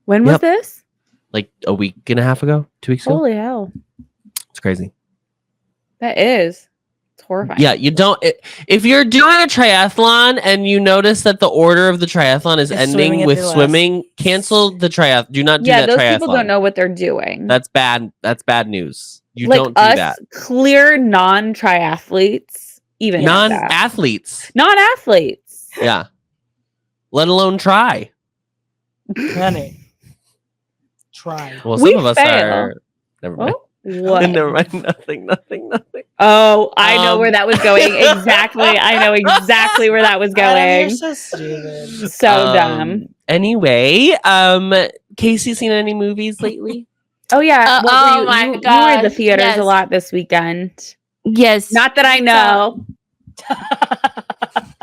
Speaker 3: When was this?
Speaker 2: Like a week and a half ago, 2 weeks ago.
Speaker 3: Holy hell.
Speaker 2: It's crazy.
Speaker 3: That is. It's horrifying.
Speaker 2: Yeah, you don't. If you're doing a triathlon and you notice that the order of the triathlon is ending with swimming, cancel the triathlon. Do not do that triathlon.
Speaker 3: Yeah, those people don't know what they're doing.
Speaker 2: That's bad. That's bad news. You
Speaker 3: like
Speaker 2: don't do that.
Speaker 3: Clear non-triathletes, even
Speaker 2: non-athletes.
Speaker 3: Non-athletes.
Speaker 2: Yeah. Let alone try.
Speaker 1: Honey. Try.
Speaker 2: Well,
Speaker 3: We
Speaker 2: some of us
Speaker 3: fail.
Speaker 2: are. Never mind.
Speaker 3: Oh, what?
Speaker 2: Never mind. Nothing.
Speaker 3: Oh, I know where that was going. Exactly. I know exactly where that was
Speaker 1: Adam, you're
Speaker 3: going.
Speaker 1: so stupid.
Speaker 3: So dumb.
Speaker 2: Anyway, Casey, seen any movies lately?
Speaker 3: Oh yeah. What were
Speaker 4: oh
Speaker 3: you?
Speaker 4: my
Speaker 3: You were in the
Speaker 4: gosh,
Speaker 3: theaters
Speaker 4: yes.
Speaker 3: a lot this weekend.
Speaker 4: Yes.
Speaker 3: Not that I know.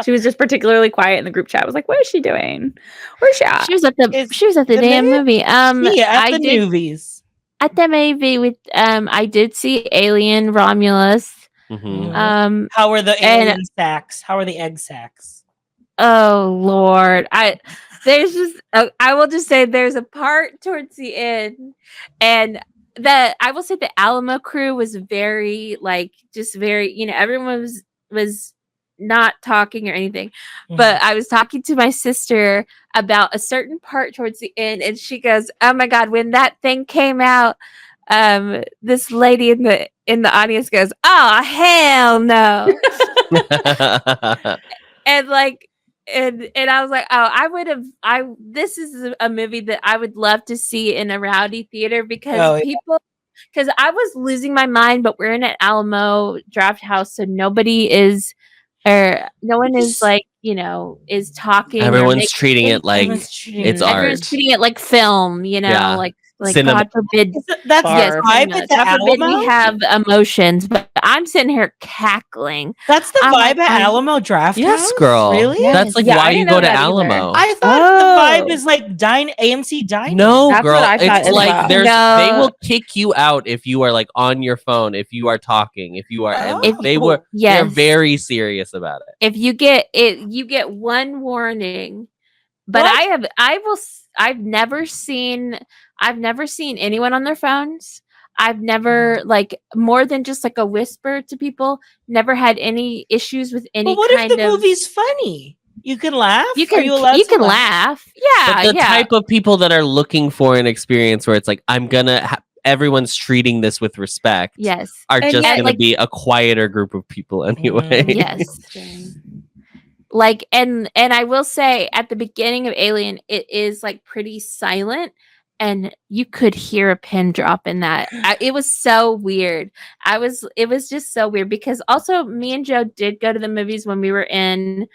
Speaker 3: She was just particularly quiet in the group chat. I was like, what is she doing? Where's she at?
Speaker 4: She was at the
Speaker 1: Is
Speaker 4: the
Speaker 1: the
Speaker 4: damn movie.
Speaker 1: Yeah, at
Speaker 4: I
Speaker 1: the
Speaker 4: did
Speaker 1: movies.
Speaker 4: at the movie with I did see Alien Romulus.
Speaker 2: Mm-hmm.
Speaker 1: How are the
Speaker 4: and-
Speaker 1: alien sacks? How are the egg sacks?
Speaker 4: Oh Lord, I will just say there's a part towards the end, and I will say the Alamo crew was very just very everyone was not talking or anything, but I was talking to my sister about a certain part towards the end, and she goes, "Oh my God, when that thing came out." This lady in the audience goes, "Oh hell no!" and and I was like, "Oh, this is a movie that I would love to see in a rowdy theater because because I was losing my mind, but we're in an Alamo Draft House, so no one is is talking.
Speaker 2: Everyone's treating it like it's art.
Speaker 4: Everyone's treating it like film,
Speaker 2: Yeah.
Speaker 4: like
Speaker 2: Cinema.
Speaker 4: God forbid.
Speaker 1: That's
Speaker 3: Yes,
Speaker 1: the
Speaker 3: pretty
Speaker 1: vibe
Speaker 3: much.
Speaker 1: at the
Speaker 4: God forbid we
Speaker 1: Alamo.
Speaker 4: have emotions, but I'm sitting here cackling.
Speaker 1: That's the
Speaker 4: I'm
Speaker 1: vibe
Speaker 4: like,
Speaker 1: at Alamo Draft
Speaker 2: Yes,
Speaker 1: House?
Speaker 2: girl.
Speaker 1: Really?
Speaker 3: Yeah.
Speaker 2: That's like
Speaker 3: Yeah, I
Speaker 2: why you
Speaker 3: didn't
Speaker 2: go
Speaker 3: know
Speaker 2: to
Speaker 3: that either.
Speaker 2: Alamo.
Speaker 1: I thought the vibe is like AMC dining.
Speaker 2: No,
Speaker 3: That's
Speaker 2: girl.
Speaker 3: what I thought
Speaker 2: It's
Speaker 3: as
Speaker 2: like
Speaker 3: well.
Speaker 2: they
Speaker 4: No.
Speaker 2: will kick you out if you are like on your phone, if you are talking, if you are. And
Speaker 1: Oh.
Speaker 2: they're
Speaker 4: Yes.
Speaker 2: very serious about it.
Speaker 4: If you get it, you get one warning. But
Speaker 1: What?
Speaker 4: I've never seen anyone on their phones. I've never more than just like a whisper to people. Never had any issues with any
Speaker 1: But what
Speaker 4: kind
Speaker 1: if the
Speaker 4: of.
Speaker 1: movie's funny? You can laugh.
Speaker 4: You
Speaker 1: Are
Speaker 4: can
Speaker 1: you allowed
Speaker 4: you
Speaker 1: to
Speaker 4: can laugh. Yeah,
Speaker 2: But the
Speaker 4: yeah.
Speaker 2: type of people that are looking for an experience where it's like everyone's treating this with respect.
Speaker 4: Yes.
Speaker 2: Are
Speaker 3: And
Speaker 2: just
Speaker 3: yet,
Speaker 2: going to be a quieter group of people anyway.
Speaker 4: Yes. And I will say at the beginning of Alien, it is pretty silent, and you could hear a pin drop in that. It was so weird. It was just so weird because also me and Joe did go to the movies when we were in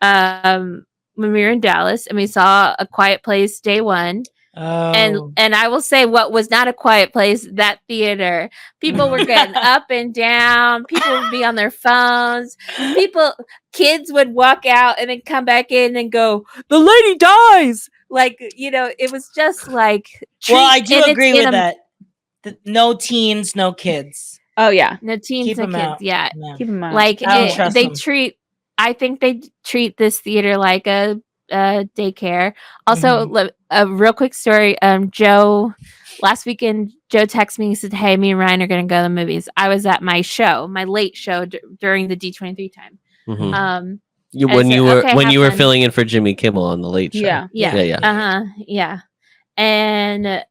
Speaker 4: Dallas, and we saw A Quiet Place day one.
Speaker 1: Oh.
Speaker 4: And I will say what was not a quiet place, that theater. People were getting up and down. People would be on their phones. Kids would walk out and then come back in and go, "The lady dies." It was just like.
Speaker 1: Well, I do agree with that. No teens, no kids.
Speaker 3: Oh yeah.
Speaker 4: No teens,
Speaker 1: Keep
Speaker 4: no
Speaker 1: them
Speaker 4: kids.
Speaker 1: out.
Speaker 4: Yeah,
Speaker 1: No.
Speaker 3: Keep in mind.
Speaker 1: I don't trust them.
Speaker 4: I think they treat this theater like a daycare. Also, a real quick story. Joe, last weekend, Joe texted me and said, "Hey, me and Ryan are going to go to the movies." I was at my late show during the D23 time.
Speaker 2: Mhm.
Speaker 4: When
Speaker 2: you were
Speaker 4: fun.
Speaker 2: filling in for Jimmy Kimmel on the Late Show.
Speaker 4: Yeah. And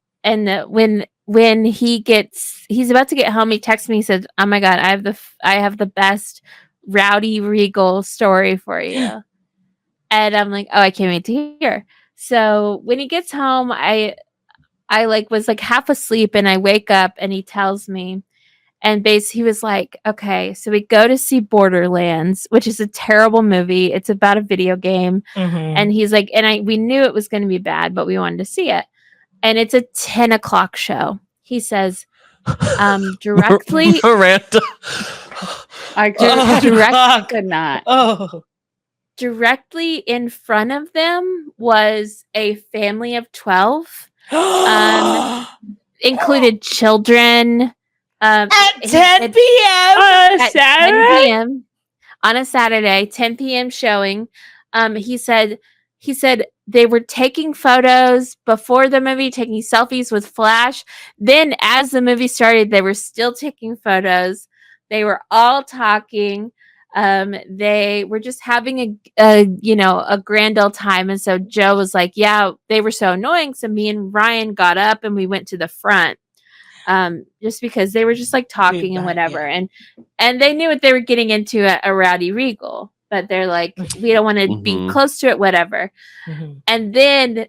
Speaker 4: when he's about to get home, he texts me. He said, "Oh my God, I have the best Rowdy Regal story for you." And I'm like, "Oh, I can't wait to hear." So when he gets home, I was half asleep, and I wake up and he tells me, and he was like, "Okay, so we go to see Borderlands, which is a terrible movie. It's about a video game." And he's like, we knew it was going to be bad, but we wanted to see it. And it's a 10:00 show. He says, directly.
Speaker 2: Miranda.
Speaker 3: I could not.
Speaker 1: Oh.
Speaker 4: Directly in front of them was a family of 12, included children.
Speaker 1: At 10 p.m.
Speaker 4: At 10 p.m. on a Saturday, 10 p.m. showing. He said they were taking photos before the movie, taking selfies with flash. Then as the movie started, they were still taking photos. They were all talking. They were just having a grand old time. And so Joe was like, yeah, they were so annoying. So me and Ryan got up and we went to the front. Just because they were just talking and whatever. Yeah. And they knew what they were getting into at a Rowdy Regal, but they're like, we don't want to be close to it, whatever. And then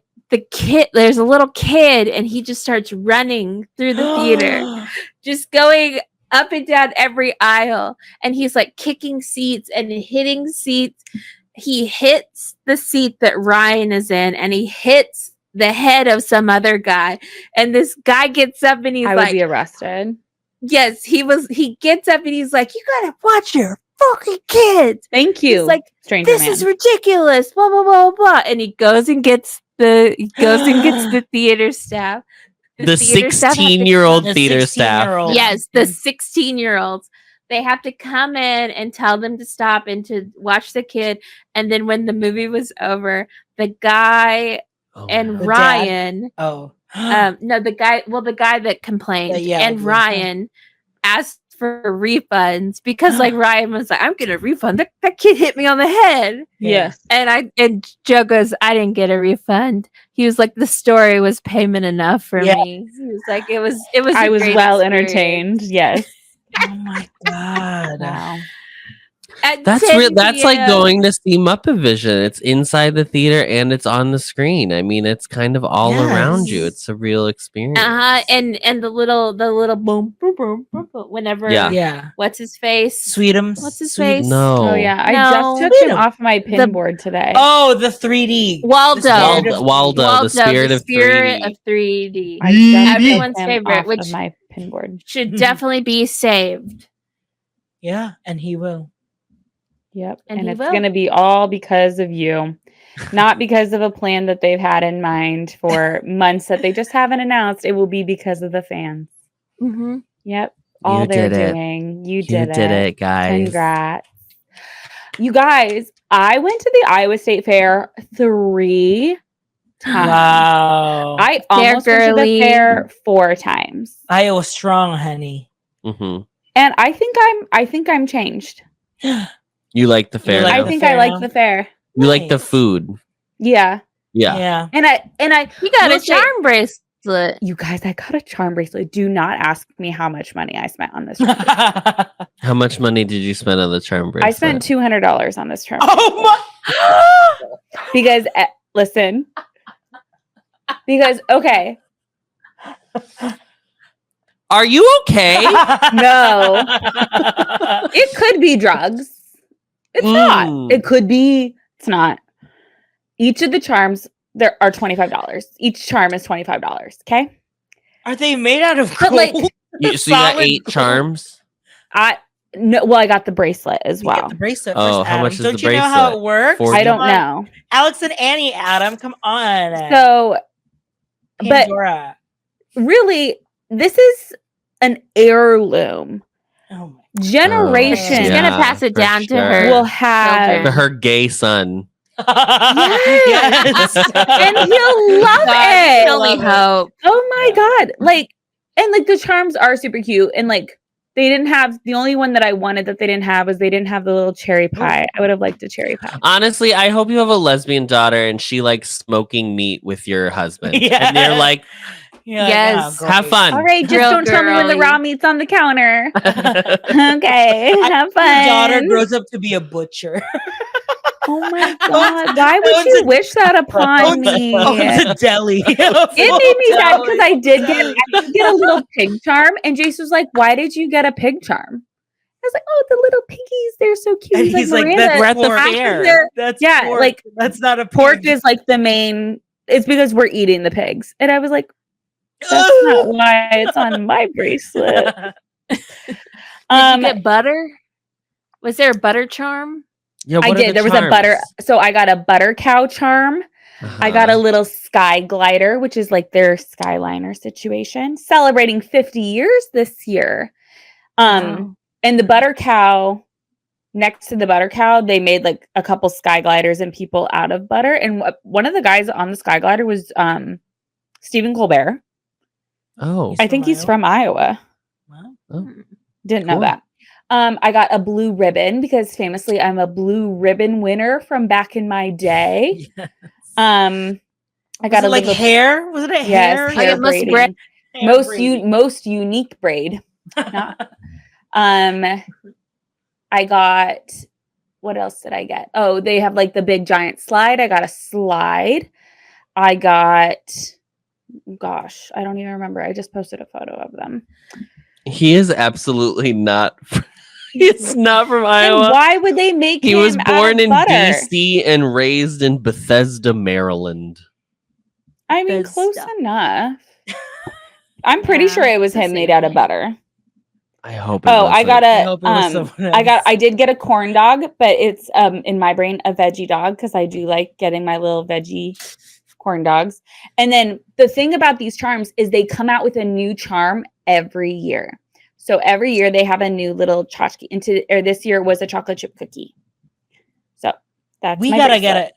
Speaker 4: there's a little kid, and he just starts running through the theater, just going up and down every aisle, and he's like kicking seats and hitting seats. He hits the seat that Ryan is in, and he hits the head of some other guy, and this guy gets up and he's
Speaker 3: I would
Speaker 4: like,
Speaker 3: be arrested.
Speaker 4: yes, he gets up and he's like, you gotta watch your fucking kids.
Speaker 3: Thank you.
Speaker 4: He's like,
Speaker 3: stranger
Speaker 4: this
Speaker 3: man.
Speaker 4: is ridiculous, blah blah blah blah, and he goes and gets the theater staff.
Speaker 2: The
Speaker 4: theater staff have to
Speaker 2: 16-year-old
Speaker 1: The
Speaker 2: theater staff.
Speaker 1: 16-year-old.
Speaker 4: Yes, the 16-year-olds. They have to come in and tell them to stop and to watch the kid. And then when the movie was over, the guy
Speaker 2: Oh,
Speaker 4: and
Speaker 1: The dad?
Speaker 4: Ryan,
Speaker 1: Oh.
Speaker 4: no, the guy that complained,
Speaker 1: Yeah,
Speaker 4: and
Speaker 1: yeah.
Speaker 4: Ryan asked for refunds because like Ryan was like, I'm gonna refund that kid hit me on the head.
Speaker 3: Yes.
Speaker 4: And Joe goes, I didn't get a refund. He was like, the story was payment enough for
Speaker 1: Yeah.
Speaker 4: me. He was like, it was
Speaker 3: I
Speaker 4: a
Speaker 3: was
Speaker 4: great
Speaker 3: well
Speaker 4: experience.
Speaker 3: entertained. Yes.
Speaker 1: Oh my god.
Speaker 3: Wow.
Speaker 4: At
Speaker 2: That's
Speaker 4: 10
Speaker 2: real. That's like
Speaker 4: p.m.
Speaker 2: going to see Muppet Vision. It's inside the theater and it's on the screen. I mean, it's kind of all around you.
Speaker 1: Yes.
Speaker 2: It's a real experience.
Speaker 4: And the little boom boom boom boom, boom whenever
Speaker 2: Yeah.
Speaker 1: Yeah.
Speaker 4: what's his face?
Speaker 1: Sweetums.
Speaker 4: What's his
Speaker 1: Sweet-
Speaker 4: face?
Speaker 2: No.
Speaker 3: Oh yeah. I
Speaker 4: No.
Speaker 3: just took him
Speaker 1: Freedom.
Speaker 3: off my pin board today.
Speaker 1: Oh, the 3D.
Speaker 4: Waldo.
Speaker 1: The spirit of-
Speaker 2: Waldo, the spirit of 3D.
Speaker 4: of 3D.
Speaker 3: I just took
Speaker 4: Everyone's
Speaker 3: him
Speaker 4: favorite,
Speaker 3: off
Speaker 4: which
Speaker 3: of my pin board.
Speaker 4: should definitely be saved.
Speaker 1: Yeah, and he will.
Speaker 3: Yep.
Speaker 4: And
Speaker 3: And
Speaker 4: he
Speaker 3: it's
Speaker 4: will.
Speaker 3: going to be all because of you. Not because of a plan that they've had in mind for months that they just haven't announced. It will be because of the fans.
Speaker 4: Mm-hmm.
Speaker 3: Yep. All
Speaker 2: You
Speaker 3: they're
Speaker 2: did it.
Speaker 3: doing. You
Speaker 2: You
Speaker 3: did
Speaker 2: did it, guys.
Speaker 3: Congrats. You guys, I went to the Iowa State Fair 3 times.
Speaker 1: Wow.
Speaker 3: I almost went to the
Speaker 4: girly.
Speaker 3: fair 4 times.
Speaker 1: Iowa strong, honey.
Speaker 2: hmm
Speaker 3: And I think I'm changed.
Speaker 2: You like the fair
Speaker 1: like
Speaker 2: now?
Speaker 3: I
Speaker 1: the
Speaker 3: think
Speaker 1: fair
Speaker 3: I like
Speaker 1: now?
Speaker 3: the fair.
Speaker 2: You like the
Speaker 1: Nice.
Speaker 2: food.
Speaker 3: Yeah.
Speaker 2: Yeah.
Speaker 1: Yeah.
Speaker 3: And I
Speaker 4: You got
Speaker 3: will
Speaker 4: a
Speaker 3: say-
Speaker 4: charm bracelet.
Speaker 3: you guys, I got a charm bracelet. Do not ask me how much money I spent on this charm bracelet.
Speaker 2: How much money did you spend on the charm bracelet?
Speaker 3: I spent $200 on this charm
Speaker 1: Oh my.
Speaker 3: because listen. Because okay,
Speaker 2: Are you okay?
Speaker 3: no. It could be drugs. It's not. It could be. It's not. Each of the charms there are $25. Each charm is $25. Okay.
Speaker 1: Are they made out of
Speaker 3: But,
Speaker 1: gold?
Speaker 3: like,
Speaker 2: So you got
Speaker 1: Solid
Speaker 2: 8
Speaker 1: gold?
Speaker 2: charms?
Speaker 3: I got the bracelet as
Speaker 1: You get
Speaker 3: well.
Speaker 1: the bracelet
Speaker 2: Oh,
Speaker 1: first,
Speaker 2: how
Speaker 1: Adam.
Speaker 2: much is
Speaker 1: Don't
Speaker 2: the
Speaker 1: you know how
Speaker 2: bracelet?
Speaker 1: it works?
Speaker 2: 40?
Speaker 3: I don't
Speaker 1: Come on.
Speaker 3: know.
Speaker 1: Alex and Annie, Adam, come on.
Speaker 3: So, but
Speaker 1: Pandora.
Speaker 3: really, this is an heirloom.
Speaker 1: Oh my.
Speaker 3: Generations
Speaker 4: She's
Speaker 2: Yeah,
Speaker 4: gonna pass it
Speaker 2: for
Speaker 4: down to
Speaker 2: sure.
Speaker 4: her.
Speaker 3: will have,
Speaker 2: To her gay son.
Speaker 1: Yes.
Speaker 3: and he'll love
Speaker 4: God, we
Speaker 3: it.
Speaker 4: can only
Speaker 1: Love it.
Speaker 4: hope.
Speaker 3: Oh my god! And the charms are super cute, and they didn't have the only one that I wanted that they didn't have was they didn't have the little cherry pie. I would have liked a cherry pie.
Speaker 2: Honestly, I hope you have a lesbian daughter and she likes smoking meat with your husband.
Speaker 1: Yeah.
Speaker 2: And you're like,
Speaker 1: Yeah,
Speaker 4: Yes.
Speaker 1: yeah,
Speaker 2: have fun.
Speaker 3: All right, just
Speaker 4: Real
Speaker 3: don't tell me when the
Speaker 4: girly.
Speaker 3: raw meat's on the counter. Okay, have fun.
Speaker 1: Your daughter grows up to be a butcher.
Speaker 3: Oh my god! Why would you wish that upon me?
Speaker 1: Owns a deli.
Speaker 3: It made me sad because I did get a little pig charm, and Jace was like, "Why did you get a pig charm?" I was like, "Oh, the little piggies, they're so cute."
Speaker 1: And he's like,
Speaker 3: Miranda,
Speaker 1: that's
Speaker 2: We're at the
Speaker 1: pork.
Speaker 2: fair.
Speaker 1: That's
Speaker 3: Yeah,
Speaker 1: pork.
Speaker 3: like,
Speaker 1: that's not a
Speaker 3: pork
Speaker 1: pig.
Speaker 3: is like the main. It's because we're eating the pigs, and I was like, "That's not why it's on my bracelet."
Speaker 4: Did you get butter? Was there a butter charm?
Speaker 2: Yeah,
Speaker 3: I
Speaker 2: what are
Speaker 3: did.
Speaker 2: the
Speaker 3: There was a butter.
Speaker 2: charms?
Speaker 3: So I got a butter cow charm. I got a little sky glider, which is like their Skyliner situation, celebrating 50 years this year.
Speaker 4: Wow.
Speaker 3: And the butter cow, next to the butter cow, they made like a couple sky gliders and people out of butter. And one of the guys on the sky glider was Stephen Colbert.
Speaker 2: Oh.
Speaker 3: I think he's
Speaker 1: Iowa?
Speaker 3: from Iowa.
Speaker 1: Wow.
Speaker 3: Didn't know
Speaker 2: Cool.
Speaker 3: that. I got a blue ribbon because famously I'm a blue ribbon winner from back in my day.
Speaker 1: Yes.
Speaker 3: I
Speaker 1: Was
Speaker 3: got
Speaker 1: it
Speaker 3: a
Speaker 1: like
Speaker 3: little
Speaker 1: hair? Was it a hair?
Speaker 3: yes, hair
Speaker 4: it must
Speaker 3: braiding.
Speaker 4: braid-
Speaker 1: Hair
Speaker 3: most unique braid. Not- I got, what else did I get? Oh, they have like the big giant slide. I got a slide. I got, gosh, I don't even remember. I just posted a photo of them.
Speaker 2: He is absolutely not. He's not from
Speaker 3: And
Speaker 2: Iowa.
Speaker 3: why would they make
Speaker 2: He
Speaker 3: him
Speaker 2: was
Speaker 3: out
Speaker 2: born
Speaker 3: of
Speaker 2: in
Speaker 3: butter?
Speaker 2: DC and raised in Bethesda, Maryland.
Speaker 3: I mean, close
Speaker 4: Bethesda.
Speaker 3: enough. I'm pretty
Speaker 4: Yeah,
Speaker 3: sure it was
Speaker 4: it's the
Speaker 3: him made
Speaker 4: same
Speaker 3: out of
Speaker 4: thing.
Speaker 3: butter.
Speaker 2: I hope. It
Speaker 3: Oh, I got
Speaker 1: I
Speaker 3: a
Speaker 1: hope it was someone
Speaker 3: I
Speaker 1: else.
Speaker 3: did get a corn dog, but it's in my brain a veggie dog because I do like getting my little veggie corn dogs. And then the thing about these charms is they come out with a new charm every year. So every year they have a new little tchotchke. Or this year was a chocolate chip cookie. So that's
Speaker 1: We
Speaker 3: my
Speaker 1: gotta
Speaker 3: bracelet.
Speaker 1: get it.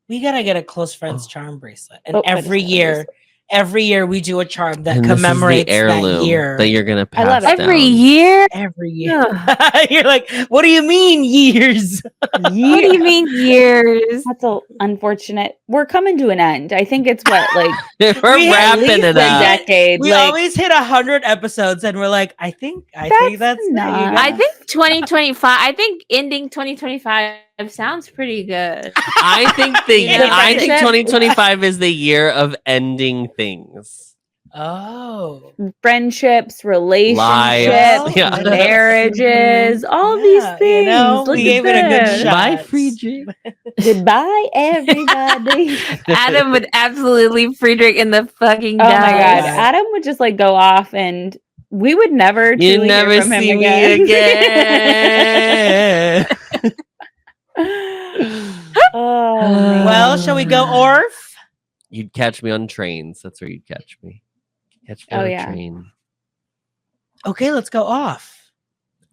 Speaker 1: We gotta get a close friends
Speaker 2: Oh.
Speaker 1: charm bracelet, and
Speaker 3: Oh, I just
Speaker 1: every
Speaker 3: got a
Speaker 1: year,
Speaker 3: bracelet.
Speaker 1: every year we do a charm that
Speaker 2: And this is the
Speaker 1: commemorates that
Speaker 2: heirloom
Speaker 1: year.
Speaker 2: that you're gonna pass
Speaker 3: I love it.
Speaker 4: Every
Speaker 2: down.
Speaker 4: year?
Speaker 1: Every year,
Speaker 4: Ugh.
Speaker 1: you're like, what do you mean years?
Speaker 4: What do you mean years?
Speaker 3: That's a unfortunate. We're coming to an end. I think it's what, like
Speaker 2: We're
Speaker 1: We at
Speaker 2: wrapping
Speaker 1: least
Speaker 2: it
Speaker 1: we
Speaker 2: up.
Speaker 1: did-
Speaker 3: decade.
Speaker 1: We
Speaker 3: like,
Speaker 1: always hit 100 episodes, and we're like, I think that's it.
Speaker 3: not-
Speaker 1: You
Speaker 4: I
Speaker 1: guys.
Speaker 4: think 2025. I think ending 2025 sounds pretty good.
Speaker 2: I think
Speaker 4: Yeah.
Speaker 2: I think
Speaker 3: Friendship?
Speaker 2: 2025 is the year of ending things.
Speaker 1: Oh,
Speaker 3: friendships, relationships,
Speaker 2: Lives.
Speaker 1: Yeah.
Speaker 3: marriages, all
Speaker 1: Yeah,
Speaker 3: these
Speaker 1: you
Speaker 3: things.
Speaker 1: know,
Speaker 3: Look
Speaker 1: we
Speaker 3: at
Speaker 1: gave it a good
Speaker 3: this.
Speaker 1: shot.
Speaker 2: Bye,
Speaker 1: Shots.
Speaker 2: Friedrich.
Speaker 3: Goodbye, everybody.
Speaker 4: Adam would absolutely free drink in the fucking
Speaker 3: Oh my god,
Speaker 1: God.
Speaker 3: Adam would just like go off, and we would never
Speaker 2: You
Speaker 3: truly
Speaker 2: never
Speaker 3: hear from him
Speaker 2: see me
Speaker 3: again.
Speaker 2: again.
Speaker 3: Oh man.
Speaker 1: Well, shall we go Orf?
Speaker 2: You'd catch me on trains. That's where you'd catch me. Catch me
Speaker 3: Oh,
Speaker 2: on a
Speaker 3: yeah.
Speaker 2: train.
Speaker 1: Okay, let's go off.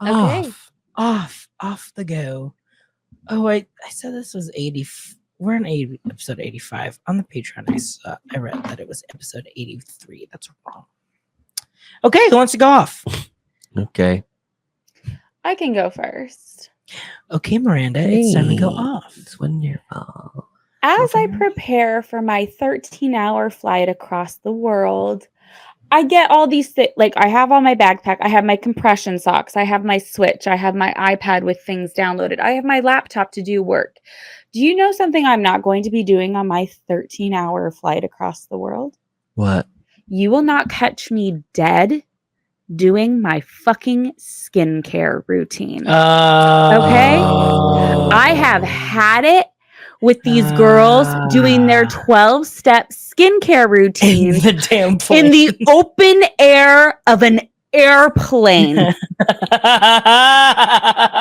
Speaker 4: Okay.
Speaker 1: Off the go. Oh, wait, I said this was 80. We're on episode 85. On the Patreon, I read that it was episode 83. That's wrong. Okay, who wants to go off?
Speaker 2: Okay.
Speaker 3: I can go first.
Speaker 1: Okay, Miranda, it's time to go
Speaker 2: Hey.
Speaker 1: off.
Speaker 2: It's wonderful.
Speaker 3: As I
Speaker 1: Okay.
Speaker 3: prepare for my 13-hour flight across the world, I get all these things. Like, I have on my backpack, I have my compression socks, I have my Switch, I have my iPad with things downloaded, I have my laptop to do work. Do you know something I'm not going to be doing on my 13-hour flight across the world?
Speaker 2: What?
Speaker 3: You will not catch me dead doing my fucking skincare routine. Okay? I have had it with these girls doing their 12-step skincare
Speaker 1: in
Speaker 3: routines
Speaker 1: the damn plane.
Speaker 3: in the open air of an airplane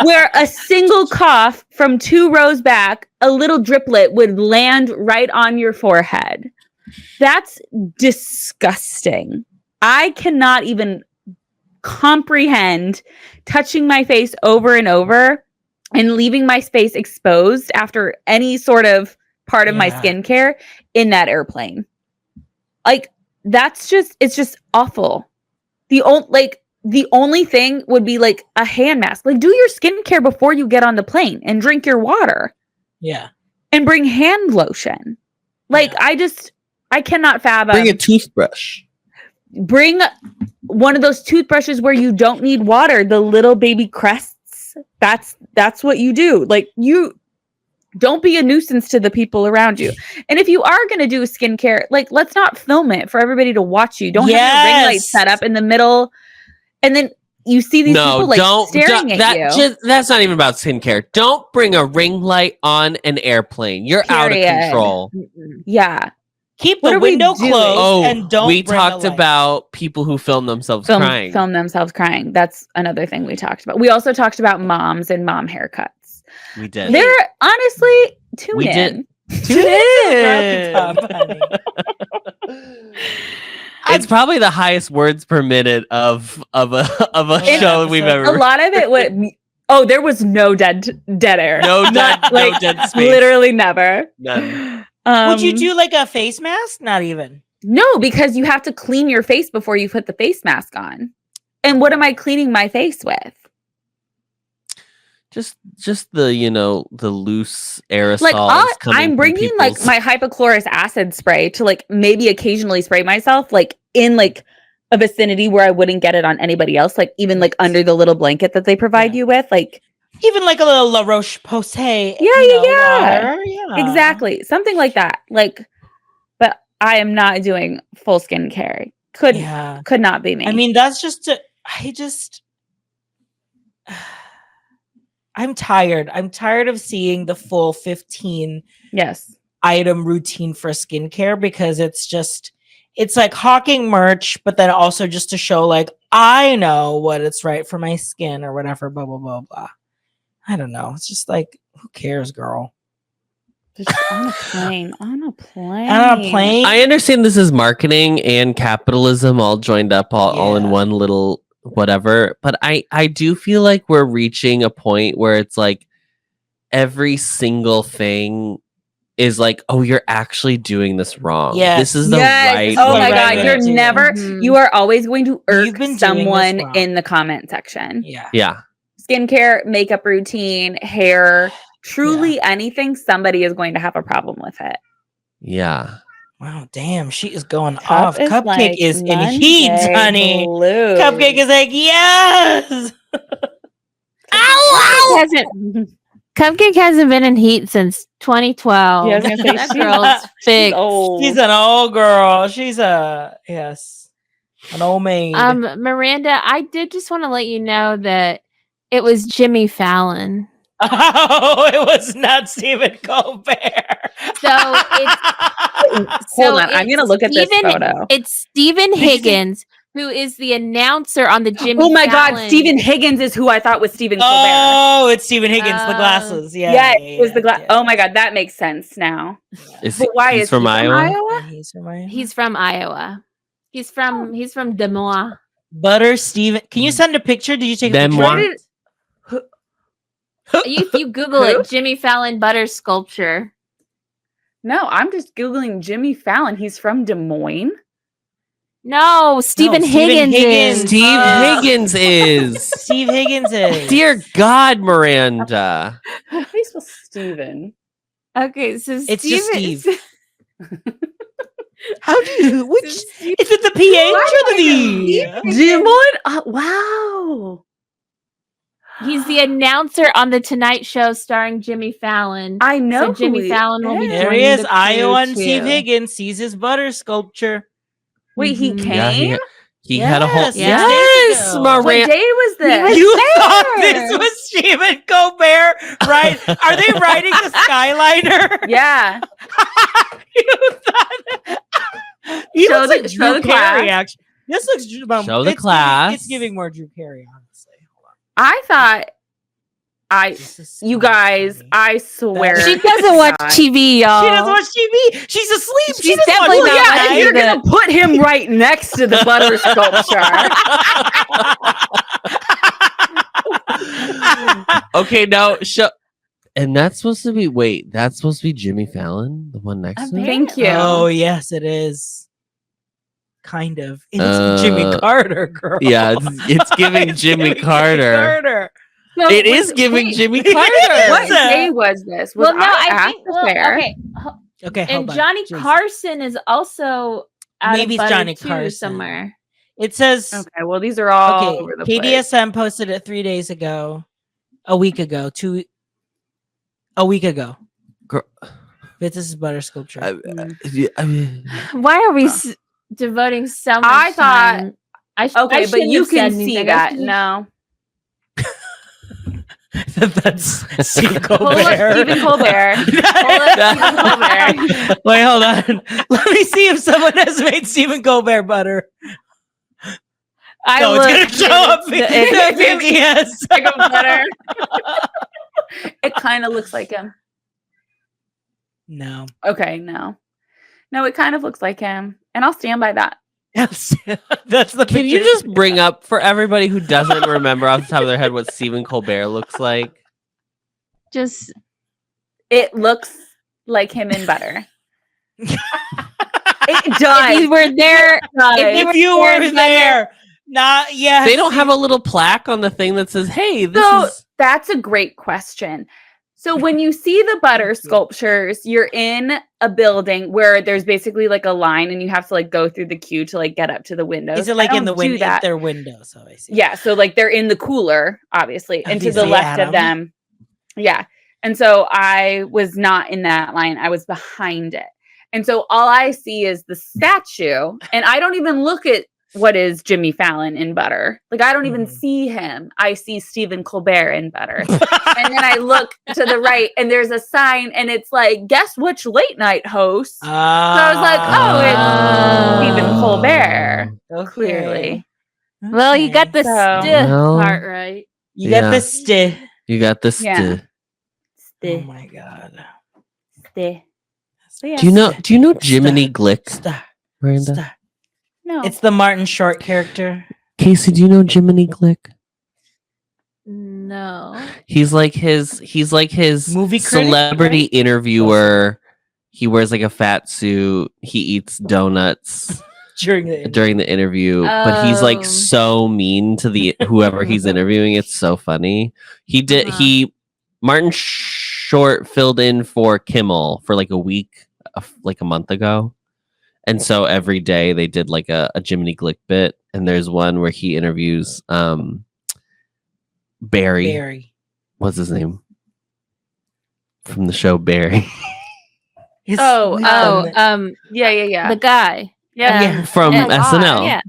Speaker 3: where a single cough from 2 rows back, a little driplet would land right on your forehead. That's disgusting. I cannot even comprehend touching my face over and over and leaving my face exposed after any sort of part of my
Speaker 1: Yeah.
Speaker 3: skincare in that airplane. Like, it's just awful. The only thing would be like a hand mask. Like, do your skincare before you get on the plane and drink your water
Speaker 1: Yeah.
Speaker 3: and bring hand lotion. Like,
Speaker 1: Yeah.
Speaker 3: I cannot fathom.
Speaker 2: Bring a toothbrush.
Speaker 3: Bring one of those toothbrushes where you don't need water, the little baby crests. That's what you do. Like, you don't be a nuisance to the people around you. And if you are going to do a skincare, like, let's not film it for everybody to watch you. Don't have your ring light
Speaker 1: Yes.
Speaker 3: set up in the middle. And then you see these people like staring at you.
Speaker 2: That's not even about skincare. Don't bring a ring light on an airplane. You're out of
Speaker 3: Period.
Speaker 2: control.
Speaker 3: Yeah.
Speaker 1: Keep
Speaker 3: What
Speaker 1: the
Speaker 3: are we
Speaker 1: window
Speaker 3: doing?
Speaker 1: closed
Speaker 2: Oh,
Speaker 1: and don't
Speaker 2: we
Speaker 1: bring a
Speaker 2: talked
Speaker 1: light.
Speaker 2: about people who film themselves crying.
Speaker 3: Film themselves crying. That's another thing we talked about. We also talked about moms and mom haircuts.
Speaker 2: We did.
Speaker 3: They're honestly tune
Speaker 2: We
Speaker 3: in.
Speaker 2: did.
Speaker 1: Tune in. honey.
Speaker 2: It's probably the highest words per minute of a show we've
Speaker 1: episode.
Speaker 3: A
Speaker 2: ever.
Speaker 3: lot of it would. Oh, there was no dead air.
Speaker 2: No dead,
Speaker 3: Like,
Speaker 2: no dead space.
Speaker 3: literally never.
Speaker 2: None.
Speaker 1: Would you do like a face mask? Not even.
Speaker 3: No, because you have to clean your face before you put the face mask on. And what am I cleaning my face with?
Speaker 2: Just the the loose aerosols.
Speaker 3: Like,
Speaker 2: coming
Speaker 3: I'm
Speaker 2: from
Speaker 3: bringing like
Speaker 2: people's-
Speaker 3: my hypochlorous acid spray to like maybe occasionally spray myself, like in like a vicinity where I wouldn't get it on anybody else, like even like under the little blanket that they provide
Speaker 1: Yeah.
Speaker 3: you with, like
Speaker 1: Even like a little La Roche Posay.
Speaker 3: Yeah.
Speaker 1: Yeah.
Speaker 3: exactly something like that. Like, but I am not doing full skincare. Could not be me.
Speaker 1: I mean, that's just I'm tired. I'm tired of seeing the full 15 item routine for skincare because it's like hawking merch, but then also just to show like I know what it's right for my skin or whatever, blah blah blah blah. I don't know. It's just like, who cares, girl?
Speaker 3: Just on a plane.
Speaker 2: I understand this is marketing and capitalism all joined up all in one little whatever, but I do feel like we're reaching a point where it's like every single thing is like, oh, you're actually doing this wrong. This is the right
Speaker 3: Oh my
Speaker 2: way.
Speaker 3: god, you're never you are always going to irk
Speaker 1: been
Speaker 3: someone in the comment section.
Speaker 2: Yeah.
Speaker 3: Skincare, makeup routine, hair, truly anything, somebody is going to have a problem with it.
Speaker 2: Yeah.
Speaker 1: Wow, damn, she is going
Speaker 3: Cup
Speaker 1: off.
Speaker 3: is
Speaker 1: Cupcake
Speaker 3: like
Speaker 1: is in
Speaker 3: Monday
Speaker 1: heat, honey.
Speaker 3: blues.
Speaker 1: Cupcake is like, yes.
Speaker 4: Cupcake hasn't been in heat since 2012.
Speaker 3: Yeah, I was gonna say,
Speaker 4: that
Speaker 3: she's
Speaker 4: girl's fixed.
Speaker 1: She's an old girl. She's an old maid.
Speaker 4: Miranda, I did just want to let you know that it was Jimmy Fallon.
Speaker 1: Oh, it was not Stephen Colbert.
Speaker 4: So
Speaker 3: hold on, I'm gonna look at this photo.
Speaker 4: It's Stephen Higgins, who is the announcer on the Jimmy Fallon.
Speaker 3: Oh my god, Stephen Higgins is who I thought was Stephen Colbert.
Speaker 1: Oh, it's Stephen Higgins, the glasses.
Speaker 3: It was the glass. Oh my god, that makes sense now.
Speaker 2: Why is he from Iowa?
Speaker 1: He's from Iowa.
Speaker 4: He's from Iowa. He's from Des Moines.
Speaker 1: Butter Stephen. Can you send a picture? Did you take a picture?
Speaker 4: If you Google it, Jimmy Fallon butter sculpture.
Speaker 3: No, I'm just Googling Jimmy Fallon. He's from Des Moines.
Speaker 4: No, Stephen Higgins is.
Speaker 2: Steve Higgins is.
Speaker 1: Steve Higgins is.
Speaker 2: Dear God, Miranda.
Speaker 3: How do you spell Stephen?
Speaker 4: Okay, so
Speaker 1: it's just Steve. How do you? Which is it? The PH or the V?
Speaker 3: Des Moines. Wow.
Speaker 4: He's the announcer on the Tonight Show starring Jimmy Fallon.
Speaker 3: I know.
Speaker 4: So Jimmy Fallon will be
Speaker 1: there. He is. Iowa and Steve Higgins sees his butter sculpture.
Speaker 3: Wait, he came?
Speaker 2: Yeah, he had a whole.
Speaker 1: Yes,
Speaker 2: Miranda.
Speaker 3: What day was this?
Speaker 1: You thought this was Stephen Colbert, right? Are they riding the Skyliner?
Speaker 3: Yeah.
Speaker 1: You thought. He looks like Drew Carey, actually. This looks
Speaker 2: Show the class.
Speaker 1: It's giving more Drew Carey, honestly. Hold on.
Speaker 3: I thought you guys, I swear.
Speaker 4: She doesn't watch TV, y'all.
Speaker 1: She doesn't watch TV. She's asleep.
Speaker 4: She's definitely not.
Speaker 3: If you're going to put him right next to the butter sculpture.
Speaker 2: Okay, now show. And that's supposed to be, that's supposed to be Jimmy Fallon, the one next to him?
Speaker 3: Thank you.
Speaker 1: Oh, yes, it is. Kind of. It's Jimmy Carter, girl.
Speaker 2: Yeah, it's giving Jimmy Carter.
Speaker 3: So,
Speaker 2: it is giving Jimmy Carter.
Speaker 3: What day was this? Was
Speaker 4: I think
Speaker 3: the fair?
Speaker 1: Okay,
Speaker 4: and Johnny Carson is also out
Speaker 1: maybe
Speaker 4: of
Speaker 1: it's Johnny
Speaker 4: too,
Speaker 1: Carson
Speaker 4: somewhere.
Speaker 1: It says
Speaker 3: okay. Well, these are all over the place.
Speaker 1: KDSM posted it 3 days ago, a week ago, a week ago.
Speaker 2: Girl.
Speaker 1: This is butter sculpture.
Speaker 4: Why are we devoting so much
Speaker 3: I thought.
Speaker 4: time?
Speaker 3: Okay, but you can see that. No.
Speaker 1: That's Stephen Colbert.
Speaker 3: Stephen Colbert.
Speaker 1: Wait, hold on. Let me see if someone has made Stephen Colbert butter. It's gonna show up. Yes,
Speaker 3: butter. It kind of looks like him.
Speaker 1: No.
Speaker 3: Okay, no, it kind of looks like him, and I'll stand by that.
Speaker 1: Yes, that's the.
Speaker 2: Can you just bring up for everybody who doesn't remember off the top of their head what Stephen Colbert looks like?
Speaker 3: It looks like him in butter. It does.
Speaker 4: If you were there,
Speaker 1: if you were there, not yet.
Speaker 2: They don't have a little plaque on the thing that says, "Hey, this is."
Speaker 3: That's a great question. So when you see the butter sculptures, you're in a building where there's basically like a line and you have to like go through the queue to like get up to the windows.
Speaker 1: Is it like in the window? Their windows, so I see.
Speaker 3: Yeah, so like they're in the cooler, obviously, and to the left of them. Yeah. And so I was not in that line. I was behind it. And so all I see is the statue, and I don't even look at what is Jimmy Fallon in Butter. Like, I don't even see him. I see Stephen Colbert in Butter. And then I look to the right, and there's a sign, and it's like, guess which late night host? So I was like, oh, it's Stephen Colbert, clearly.
Speaker 4: Well, you got the
Speaker 3: So-
Speaker 4: stiff
Speaker 2: Well,
Speaker 4: part right.
Speaker 1: You got
Speaker 2: Yeah.
Speaker 1: the stiff.
Speaker 2: You got this.
Speaker 3: Yeah.
Speaker 1: Oh my god.
Speaker 3: So, yeah.
Speaker 2: Do you know Jiminy Glick,
Speaker 1: Stop.
Speaker 2: Miranda?
Speaker 1: Stop.
Speaker 3: No.
Speaker 1: It's the Martin Short character.
Speaker 2: Casey, do you know Jiminy Glick?
Speaker 4: No.
Speaker 2: He's like his
Speaker 1: Movie critic,
Speaker 2: celebrity
Speaker 1: right?
Speaker 2: interviewer. He wears like a fat suit. He eats donuts
Speaker 1: During the
Speaker 2: during the interview, but he's
Speaker 4: Oh.
Speaker 2: like so mean to the whoever he's interviewing. It's so funny. Martin Short filled in for Kimmel for like a week, like a month ago. And so every day they did like a Jiminy Glick bit. And there's one where he interviews Barry. What's his name? From the show Barry.
Speaker 1: His-
Speaker 3: Oh,
Speaker 4: Yeah. The guy.
Speaker 1: Yeah.
Speaker 2: From
Speaker 4: Yeah.
Speaker 2: SNL.
Speaker 4: Yeah.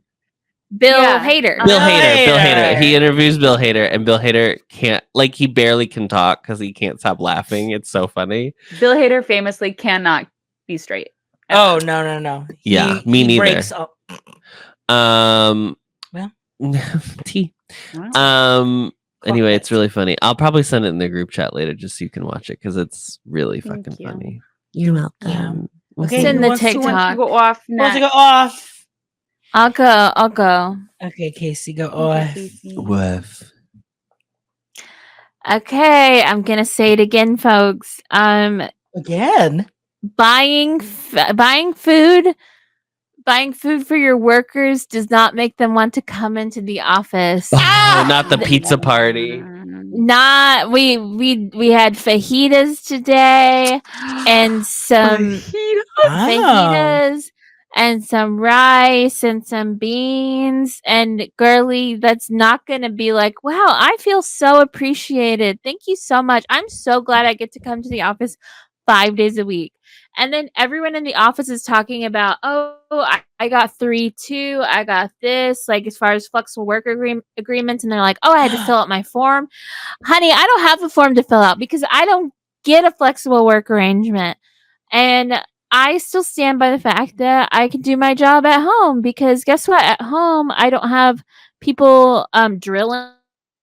Speaker 4: Bill
Speaker 3: Yeah.
Speaker 4: Hader.
Speaker 2: Bill
Speaker 1: Oh,
Speaker 2: Hader. Bill
Speaker 1: Hader.
Speaker 2: Hader. He interviews Bill Hader, and Bill Hader can't, like, he barely can talk because he can't stop laughing. It's so funny.
Speaker 3: Bill Hader famously cannot be straight.
Speaker 1: Oh no.
Speaker 2: Yeah, me neither.
Speaker 1: Breaks up.
Speaker 2: Well, T.
Speaker 3: Wow.
Speaker 2: Anyway, it's really funny. I'll probably send it in the group chat later just so you can watch it because it's really
Speaker 3: Thank
Speaker 2: fucking
Speaker 3: you.
Speaker 2: funny. You're welcome.
Speaker 1: Yeah.
Speaker 2: We'll
Speaker 1: Okay,
Speaker 2: see.
Speaker 4: Send
Speaker 1: who
Speaker 4: the
Speaker 1: wants to-
Speaker 3: Who wants to
Speaker 4: TikTok.
Speaker 3: go off
Speaker 1: Who wants to
Speaker 3: next?
Speaker 1: go off?
Speaker 4: I'll go.
Speaker 1: Okay, Casey, go
Speaker 3: Okay,
Speaker 1: off.
Speaker 3: Casey.
Speaker 2: Woof.
Speaker 4: Okay, I'm gonna say it again, folks.
Speaker 1: Again?
Speaker 4: Buying food for your workers does not make them want to come into the office.
Speaker 2: Oh, not the pizza party.
Speaker 4: Not we had fajitas today and some
Speaker 1: Wow.
Speaker 4: fajitas and some rice and some beans, and girly, that's not gonna be like, wow, I feel so appreciated, thank you so much, I'm so glad I get to come to the office 5 days a week. And then everyone in the office is talking about, oh, I got 3 too, I got this, like as far as flexible work agreements, and they're like, oh, I had to fill out my form. Honey, I don't have a form to fill out because I don't get a flexible work arrangement. And I still stand by the fact that I can do my job at home, because guess what? At home, I don't have people drilling.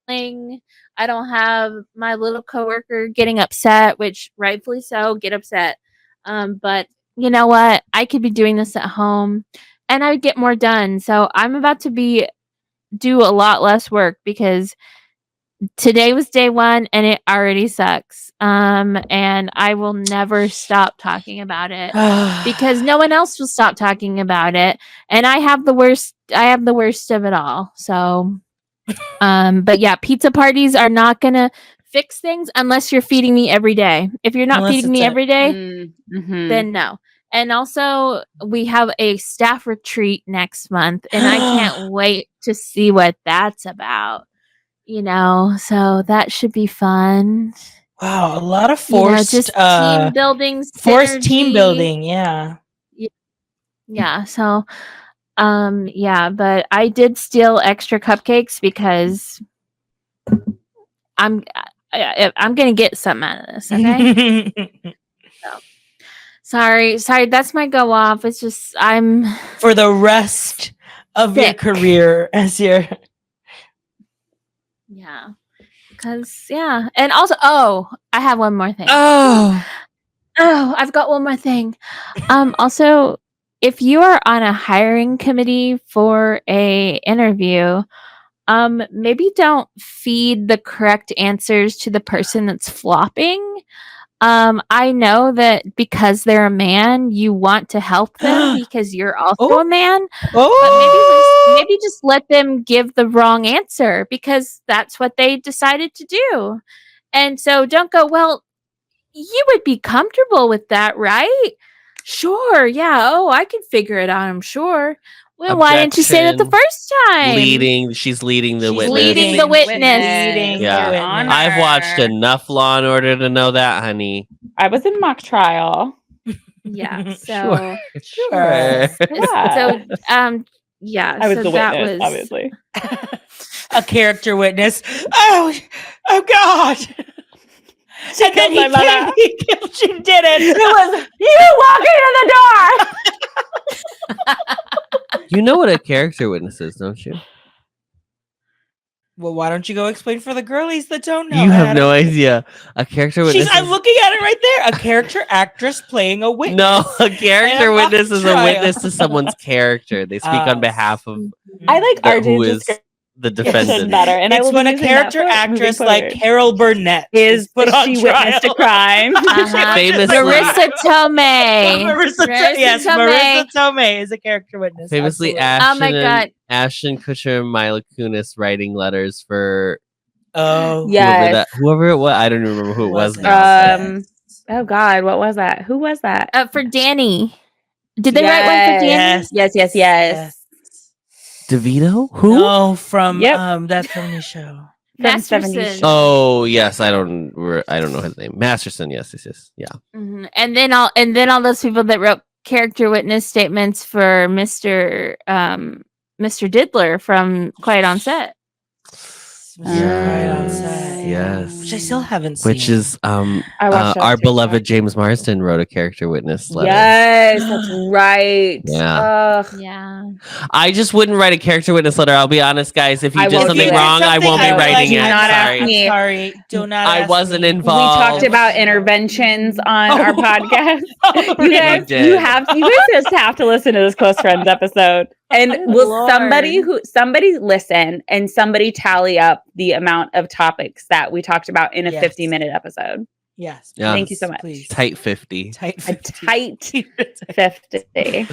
Speaker 4: I don't have my little coworker getting upset, which rightfully so, get upset. But you know what? I could be doing this at home and I would get more done. So I'm about to do a lot less work because today was day 1 and it already sucks. And I will never stop talking about it because no one else will stop talking about it. And I have the worst of it all. So, but yeah, pizza parties are not going to fix things unless you're feeding me every day. If you're not
Speaker 1: Unless
Speaker 4: feeding
Speaker 1: it's
Speaker 4: me
Speaker 1: a-
Speaker 4: every day,
Speaker 3: Mhm.
Speaker 4: then no. And also, we have a staff retreat next month, and I can't wait to see what that's about. So that should be fun.
Speaker 1: Wow, a lot of forced
Speaker 4: Just team building.
Speaker 1: forced team
Speaker 4: synergy.
Speaker 1: building, yeah.
Speaker 4: Yeah. So, yeah, but I did steal extra cupcakes because I'm gonna get something out of this. Okay. Sorry. That's my go off. It's just I'm
Speaker 1: For the rest of your
Speaker 4: Sick.
Speaker 1: career as your
Speaker 4: yeah. Because and also I have one more thing.
Speaker 1: Oh,
Speaker 4: I've got one more thing. Also, if you are on a hiring committee for a interview, maybe don't feed the correct answers to the person that's flopping. I know that because they're a man, you want to help them because you're also a man. But maybe just let them give the wrong answer because that's what they decided to do. And so don't go, well, you would be comfortable with that, right? Sure. Yeah. Oh, I can figure it out, I'm sure. Well, why didn't you say that the
Speaker 2: Objection.
Speaker 4: first time?
Speaker 2: She's leading the
Speaker 1: She's
Speaker 2: witness.
Speaker 4: leading the witness.
Speaker 1: Leading
Speaker 2: Yeah.
Speaker 1: the witness.
Speaker 2: I've watched enough Law and Order to know that, honey.
Speaker 3: I was in mock trial.
Speaker 4: Yeah. So
Speaker 2: Sure.
Speaker 4: so yeah.
Speaker 3: I was
Speaker 4: so
Speaker 3: the
Speaker 4: that
Speaker 3: witness,
Speaker 4: was
Speaker 3: obviously.
Speaker 1: A character witness. Oh God! And then
Speaker 3: killed my mother.
Speaker 1: he killed. She did it.
Speaker 3: It was you walking in the door.
Speaker 2: You know what a character witness is, don't you?
Speaker 1: Well, why don't you go explain for the girlies that don't know?
Speaker 2: You have
Speaker 1: Adam?
Speaker 2: no idea. A character witness.
Speaker 1: I'm looking at it right there. A character actress playing a witness.
Speaker 2: No, a character
Speaker 1: And a
Speaker 2: witness is a
Speaker 1: trial.
Speaker 2: witness to someone's character. They speak on behalf of
Speaker 3: I like
Speaker 2: who
Speaker 3: RJ's
Speaker 2: is
Speaker 3: description
Speaker 2: the defendant.
Speaker 3: better, and I
Speaker 1: It's
Speaker 3: will
Speaker 1: when
Speaker 3: be
Speaker 1: a
Speaker 3: using
Speaker 1: character
Speaker 3: that
Speaker 1: actress
Speaker 3: moving
Speaker 1: like
Speaker 3: forward.
Speaker 1: Carol Burnett
Speaker 3: is
Speaker 1: put on
Speaker 3: she
Speaker 1: trial.
Speaker 3: witnessed a crime.
Speaker 4: Uh-huh.
Speaker 2: Famously-
Speaker 4: Marissa Tomei.
Speaker 1: Marissa Tomei is a character witness.
Speaker 2: Famously,
Speaker 1: absolutely.
Speaker 2: Ashton,
Speaker 4: Oh my God.
Speaker 2: Ashton Kutcher and Mila Kunis writing letters for
Speaker 1: Oh
Speaker 3: Yes.
Speaker 2: whoever it was. I don't remember who it was now.
Speaker 3: Oh God, what was that? Who was that?
Speaker 4: For Danny. Did they write one for Danny?
Speaker 3: Yes.
Speaker 2: DeVito? Who?
Speaker 1: No, from
Speaker 3: Yep.
Speaker 1: that 70s show.
Speaker 4: Masterson.
Speaker 2: Oh yes, I don't know his name. Masterson. Yes. Yeah.
Speaker 4: Mhm. And then all those people that wrote character witness statements for Mr. Diddler from Quiet on Set.
Speaker 2: Yes.
Speaker 1: Which I still haven't seen.
Speaker 2: Which is
Speaker 3: I watched that
Speaker 2: our
Speaker 3: too.
Speaker 2: beloved James Marsden wrote a character witness letter.
Speaker 3: Yes, that's right.
Speaker 2: Yeah.
Speaker 3: Ugh.
Speaker 4: Yeah.
Speaker 2: I just wouldn't write a character witness letter. I'll be honest, guys. If you
Speaker 3: I
Speaker 2: did
Speaker 3: won't
Speaker 2: something
Speaker 3: do it.
Speaker 2: wrong, I won't be
Speaker 3: I will
Speaker 2: writing
Speaker 3: do
Speaker 2: it.
Speaker 3: not ask
Speaker 2: Sorry.
Speaker 3: me.
Speaker 1: I'm sorry. Do not.
Speaker 2: I
Speaker 1: ask
Speaker 2: wasn't
Speaker 1: me.
Speaker 2: involved.
Speaker 3: We talked about interventions on our podcast.
Speaker 1: Oh,
Speaker 3: You guys,
Speaker 2: did.
Speaker 3: you guys just have to listen to this close friends episode. And will
Speaker 4: Lord.
Speaker 3: somebody listen and somebody tally up the amount of topics that we talked about in a
Speaker 1: Yes.
Speaker 3: 50-minute episode?
Speaker 1: Yes.
Speaker 2: Yeah.
Speaker 3: Thank you so much.
Speaker 1: Please.
Speaker 2: Tight 50.
Speaker 1: Tight.
Speaker 3: A
Speaker 1: 50.
Speaker 3: tight 50.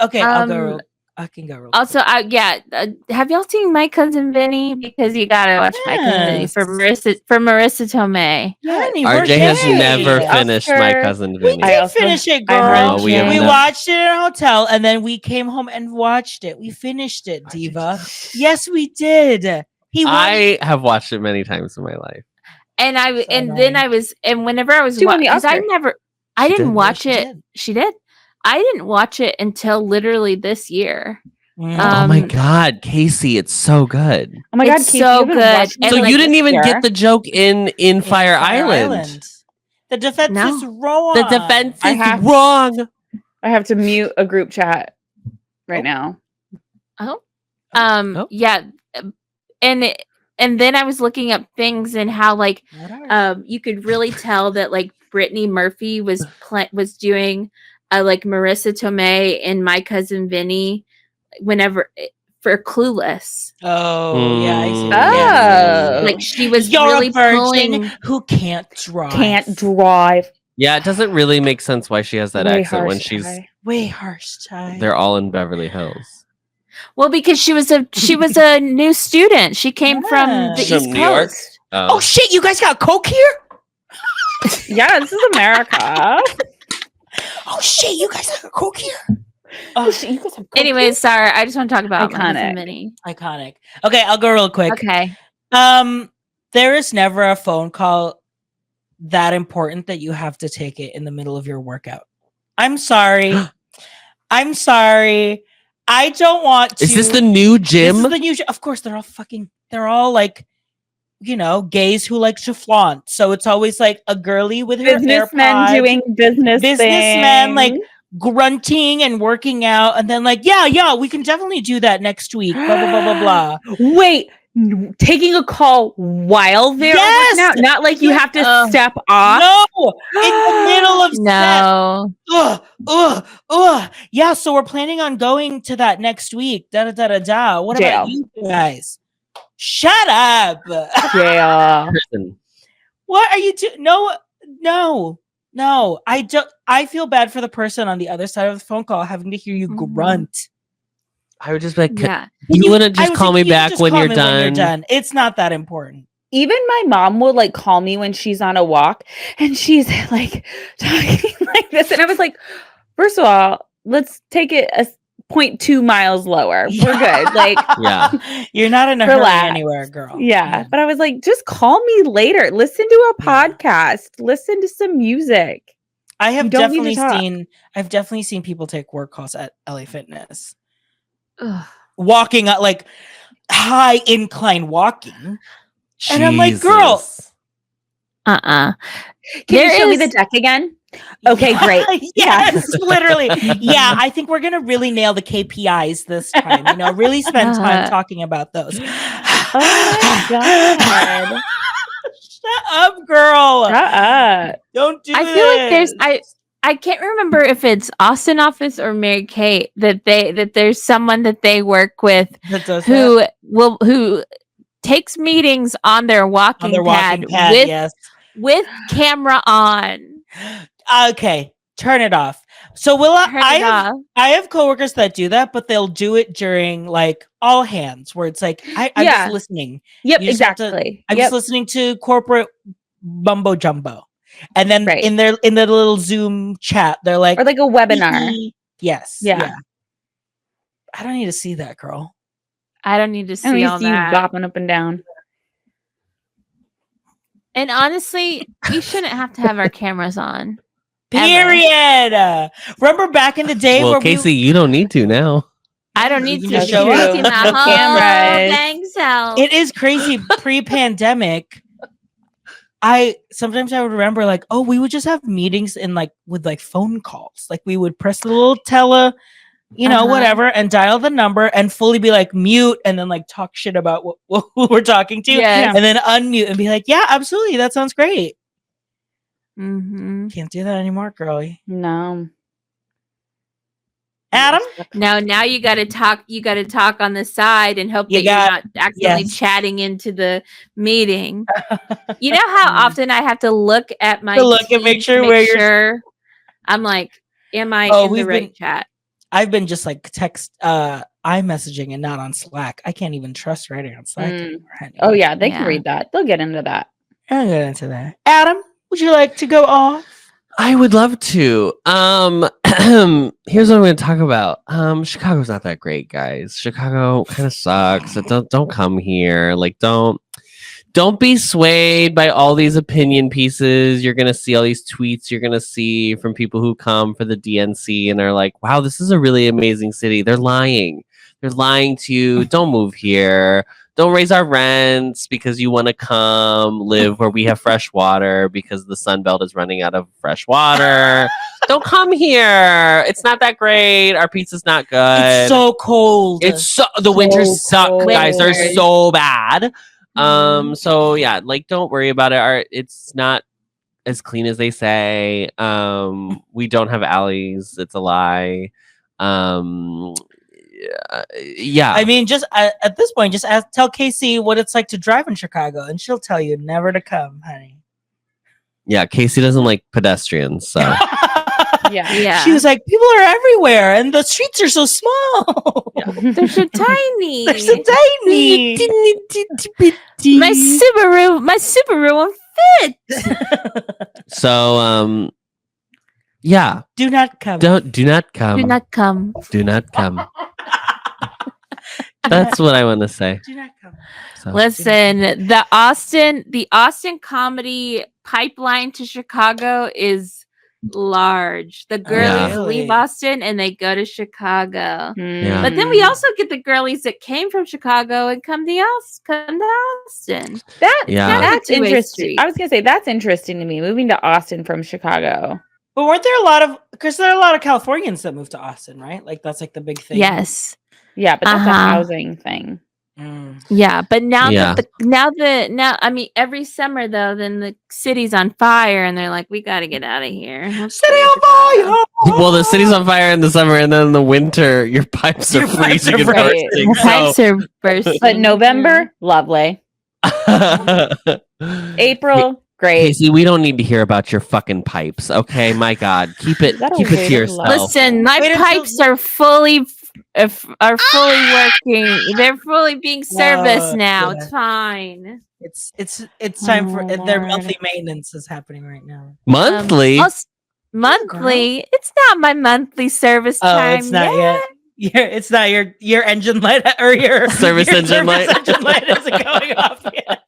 Speaker 1: Okay, I'll go. Roll. I can go. Roll.
Speaker 4: Also, have y'all seen My Cousin Vinny? Because you gotta watch My Cousin Vinny
Speaker 1: Yes.
Speaker 4: for Marissa Tomei.
Speaker 1: Honey,
Speaker 2: RJ
Speaker 1: we're
Speaker 2: has
Speaker 1: gay.
Speaker 2: never
Speaker 3: Oscar.
Speaker 2: finished My Cousin
Speaker 1: We
Speaker 2: Vinny.
Speaker 3: I
Speaker 1: did
Speaker 3: also-
Speaker 1: finish it,
Speaker 3: I
Speaker 1: girl.
Speaker 3: heard
Speaker 2: No, we have
Speaker 1: We
Speaker 2: not.
Speaker 1: watched it in a hotel and then we came home and watched it. We finished it, Diva. Yes, we did.
Speaker 2: I have watched it many times in my life.
Speaker 4: And whenever I was
Speaker 3: She won the
Speaker 4: because
Speaker 3: Oscar.
Speaker 4: I
Speaker 2: She
Speaker 4: didn't
Speaker 2: did.
Speaker 4: watch
Speaker 1: Yeah, she
Speaker 4: it.
Speaker 1: did.
Speaker 4: She did. I didn't watch it until literally this year.
Speaker 2: Oh my God, Casey, it's so good.
Speaker 3: Oh my God,
Speaker 4: It's
Speaker 3: Casey,
Speaker 4: so
Speaker 3: you haven't
Speaker 4: good.
Speaker 3: watched
Speaker 4: And
Speaker 2: So
Speaker 3: it
Speaker 4: like
Speaker 2: you didn't
Speaker 3: this
Speaker 2: even
Speaker 3: year?
Speaker 2: get the joke in Fire Island.
Speaker 1: The defense
Speaker 4: No.
Speaker 1: is wrong.
Speaker 2: The defense
Speaker 3: I
Speaker 2: is
Speaker 3: have-
Speaker 2: wrong.
Speaker 3: I have to mute a group chat right now.
Speaker 2: Oh.
Speaker 4: Yeah. And then I was looking up things and how like you could really tell that like Brittany Murphy was doing like Marissa Tomei and My Cousin Vinny whenever for Clueless.
Speaker 1: Oh, yeah. I see.
Speaker 3: Oh.
Speaker 4: Like she was
Speaker 1: You're
Speaker 4: really
Speaker 1: a virgin
Speaker 4: pulling.
Speaker 1: who can't drive.
Speaker 3: Can't drive.
Speaker 2: Yeah, it doesn't really make sense why she has that
Speaker 3: Way
Speaker 2: accent when
Speaker 3: harsh,
Speaker 2: she's
Speaker 3: Ty.
Speaker 1: Way harsh, Ty.
Speaker 2: they're all in Beverly Hills.
Speaker 4: Well, because she was a new student. She came from the
Speaker 1: Yeah.
Speaker 2: From
Speaker 4: East
Speaker 2: New York?
Speaker 4: Coast.
Speaker 1: Oh shit! You guys got Coke here?
Speaker 3: Yeah, this is America.
Speaker 1: Oh shit! You guys got Coke here?
Speaker 3: Oh, shit, you guys have Coke
Speaker 4: Anyways, sorry. I just want to talk about My
Speaker 3: Iconic.
Speaker 4: Cousin Vinny.
Speaker 1: Iconic. Okay, I'll go real quick.
Speaker 4: Okay.
Speaker 1: There is never a phone call that important that you have to take it in the middle of your workout. I'm sorry. I'm sorry. I don't want to.
Speaker 2: Is this the new gym?
Speaker 1: This is the new gym. Of course, they're all like, you know, gays who like to flaunt. So it's always like a girly with her
Speaker 3: businessmen
Speaker 1: AirPods,
Speaker 3: doing
Speaker 1: businessmen like
Speaker 3: things.
Speaker 1: grunting and working out, and then like, yeah, we can definitely do that next week. Blah blah blah blah blah.
Speaker 3: Wait, taking a call while they're
Speaker 1: Yes!
Speaker 3: working out? Not like you have to
Speaker 4: Oh.
Speaker 3: step off.
Speaker 1: No, in the middle of set.
Speaker 4: No.
Speaker 1: Yeah, so we're planning on going to that next week. Da da da da da. What
Speaker 3: Jail.
Speaker 1: about you guys? Shut up.
Speaker 3: Yeah.
Speaker 2: Prison.
Speaker 1: What are you doing? No. I don't. I feel bad for the person on the other side of the phone call having to hear you
Speaker 4: Mhm.
Speaker 1: grunt.
Speaker 2: I would just be like,
Speaker 4: Yeah.
Speaker 2: you wouldn't
Speaker 1: I
Speaker 2: just
Speaker 1: was
Speaker 2: call
Speaker 1: like,
Speaker 2: me
Speaker 1: you can
Speaker 2: back
Speaker 1: just
Speaker 2: when
Speaker 1: call
Speaker 2: you're
Speaker 1: me
Speaker 2: done.
Speaker 1: It's not that important.
Speaker 3: Even my mom will like call me when she's on a walk and she's like talking like this. And I was like, first of all, let's take it a 0.2 miles lower. We're good. Like,
Speaker 2: Yeah.
Speaker 1: You're not in a
Speaker 3: Relax.
Speaker 1: hurry anywhere, girl.
Speaker 3: yeah. But I was like, just call me later. Listen to a
Speaker 1: Yeah.
Speaker 3: podcast. Listen to some music.
Speaker 1: I have
Speaker 3: You don't need to
Speaker 1: definitely
Speaker 3: talk.
Speaker 1: I've definitely seen people take work calls at LA Fitness.
Speaker 4: Ugh.
Speaker 1: Walking up like high incline walking. And I'm like, girl.
Speaker 2: Jesus.
Speaker 3: Can
Speaker 4: There
Speaker 3: you show me the
Speaker 4: is-
Speaker 3: deck again? Okay, great.
Speaker 1: Yes, literally. Yeah, I think we're gonna really nail the KPIs this time. Really spend time talking about those.
Speaker 3: Oh my god.
Speaker 1: Shut up, girl.
Speaker 3: Shut up.
Speaker 1: Don't do
Speaker 4: I
Speaker 1: this.
Speaker 4: feel like I can't remember if it's Austin office or Mary Kate that there's someone that they work with
Speaker 1: That does
Speaker 4: who takes meetings on their walking,
Speaker 1: on their walking pad,
Speaker 4: with
Speaker 1: yes.
Speaker 4: with camera on.
Speaker 1: Okay, turn it off. So I have coworkers that do that, but they'll do it during like all hands, where it's like I'm
Speaker 3: Yeah.
Speaker 1: just listening.
Speaker 3: Yep,
Speaker 1: You just have to-
Speaker 3: exactly.
Speaker 1: I'm just listening to corporate mumbo jumbo, and then
Speaker 3: Right.
Speaker 1: in the little Zoom chat, they're like,
Speaker 3: Or like a webinar.
Speaker 1: yes,
Speaker 3: Yeah.
Speaker 1: I don't need to see that, girl.
Speaker 4: I don't need to
Speaker 3: I don't
Speaker 4: see
Speaker 3: need
Speaker 4: all
Speaker 3: to see you
Speaker 4: that.
Speaker 3: bopping up and down.
Speaker 4: And honestly, we shouldn't have to have our cameras on. Ever.
Speaker 1: Period. Remember back in the day
Speaker 2: Well,
Speaker 1: where
Speaker 2: Casey, you don't need to now.
Speaker 4: I don't
Speaker 1: You
Speaker 4: need
Speaker 1: can
Speaker 4: to
Speaker 1: just
Speaker 4: show
Speaker 1: show
Speaker 4: you
Speaker 1: up.
Speaker 4: see my
Speaker 3: No
Speaker 4: whole
Speaker 3: cameras.
Speaker 4: dang self.
Speaker 1: it is crazy pre-pandemic. Sometimes I would remember like, oh, we would just have meetings in like with like phone calls. Like we would press the little whatever, and dial the number and fully be like mute and then like talk shit about what we're talking to,
Speaker 4: Yes.
Speaker 1: and then unmute and be like, yeah, absolutely, that sounds great.
Speaker 4: Mm-hmm.
Speaker 1: Can't do that anymore, girlie.
Speaker 3: No.
Speaker 1: Adam,
Speaker 4: Now you got to talk. You got to talk on the side and hope
Speaker 1: You
Speaker 4: that you're
Speaker 1: got-
Speaker 4: not accidentally
Speaker 1: yes.
Speaker 4: chatting into the meeting. You know how often I have to look at my
Speaker 1: To look and
Speaker 4: team
Speaker 1: make
Speaker 4: to
Speaker 1: sure where you're-
Speaker 4: I'm like, am I
Speaker 1: Oh,
Speaker 4: in the
Speaker 1: we've
Speaker 4: right
Speaker 1: been-
Speaker 4: chat?
Speaker 1: I've been just like iMessaging and not on Slack. I can't even trust writing on Slack anymore. honey.
Speaker 3: Oh yeah, they can
Speaker 4: Yeah.
Speaker 3: read that. They'll get into that.
Speaker 1: I'll get into that. Adam, would you like to go off?
Speaker 2: I would love to. Here's what I'm going to talk about. Chicago's not that great, guys. Chicago kind of sucks. So don't come here. Like don't be swayed by all these opinion pieces. You're going to see all these tweets you're going to see from people who come for the DNC and are like, "Wow, this is a really amazing city." They're lying. They're lying to you. Don't move here. Don't raise our rents because you want to come live where we have fresh water because the Sun Belt is running out of fresh water. Don't come here. It's not that great. Our pizza's not good.
Speaker 1: It's so cold.
Speaker 2: The winters suck, guys. They're
Speaker 4: cold.
Speaker 2: so bad.
Speaker 4: Mhm.
Speaker 2: So yeah, like don't worry about it. It's not as clean as they say. We don't have alleys. It's a lie. Yeah.
Speaker 1: I mean, just at this point, just tell Casey what it's like to drive in Chicago, and she'll tell you never to come, honey.
Speaker 2: Yeah, Casey doesn't like pedestrians, so
Speaker 3: Yeah.
Speaker 4: Yeah.
Speaker 1: She was like, people are everywhere, and the streets are so small.
Speaker 4: They're so tiny.
Speaker 1: They're so tiny.
Speaker 4: my Subaru won't fit.
Speaker 2: so yeah.
Speaker 1: Do not come.
Speaker 2: Do not come.
Speaker 4: Do not come.
Speaker 2: Do not come. That's what I want to say.
Speaker 1: Do not come.
Speaker 2: So.
Speaker 4: Listen, the Austin comedy pipeline to Chicago is large. The girlies
Speaker 1: really?
Speaker 4: leave Austin and they go to Chicago.
Speaker 2: Yeah.
Speaker 4: But then we also get the girlies that came from Chicago and come to Austin.
Speaker 2: Yeah.
Speaker 3: That's
Speaker 4: two-way
Speaker 3: interesting.
Speaker 4: street.
Speaker 3: I was gonna say that's interesting to me. Moving to Austin from Chicago.
Speaker 1: But weren't there a lot of Californians that moved to Austin, right? Like that's like the big thing.
Speaker 4: Yes.
Speaker 3: Yeah, but that's a
Speaker 4: Uh-huh.
Speaker 3: housing thing.
Speaker 1: Mm.
Speaker 4: Yeah, but now
Speaker 2: Yeah.
Speaker 4: now I mean every summer though, then the city's on fire and they're like, we got to get out of here. Let's
Speaker 1: City
Speaker 4: go to
Speaker 1: on
Speaker 4: Chicago.
Speaker 1: fire!
Speaker 2: Well, the city's on fire in the summer, and then in the winter, your pipes are
Speaker 1: Your pipes
Speaker 2: freezing
Speaker 1: are
Speaker 2: and
Speaker 3: right.
Speaker 2: bursting.
Speaker 4: Pipes are bursting.
Speaker 3: But November, lovely.
Speaker 2: So.
Speaker 3: April, great.
Speaker 2: Casey, we don't need to hear about your fucking pipes, okay? My God, keep it
Speaker 3: Is that a
Speaker 2: to
Speaker 3: weighted
Speaker 2: yourself.
Speaker 3: load?
Speaker 4: Listen, my
Speaker 1: Wait until-
Speaker 4: pipes are fully working. They're fully being serviced now.
Speaker 1: yeah.
Speaker 4: It's fine.
Speaker 1: It's time for
Speaker 3: Oh,
Speaker 1: their
Speaker 3: Lord.
Speaker 1: monthly maintenance is happening right now.
Speaker 2: Monthly.
Speaker 4: Monthly. It's not my monthly service
Speaker 1: Oh,
Speaker 4: time.
Speaker 1: it's not yet. It's not your engine light or your
Speaker 2: Service
Speaker 1: your
Speaker 2: engine light.
Speaker 1: engine light isn't going off yet.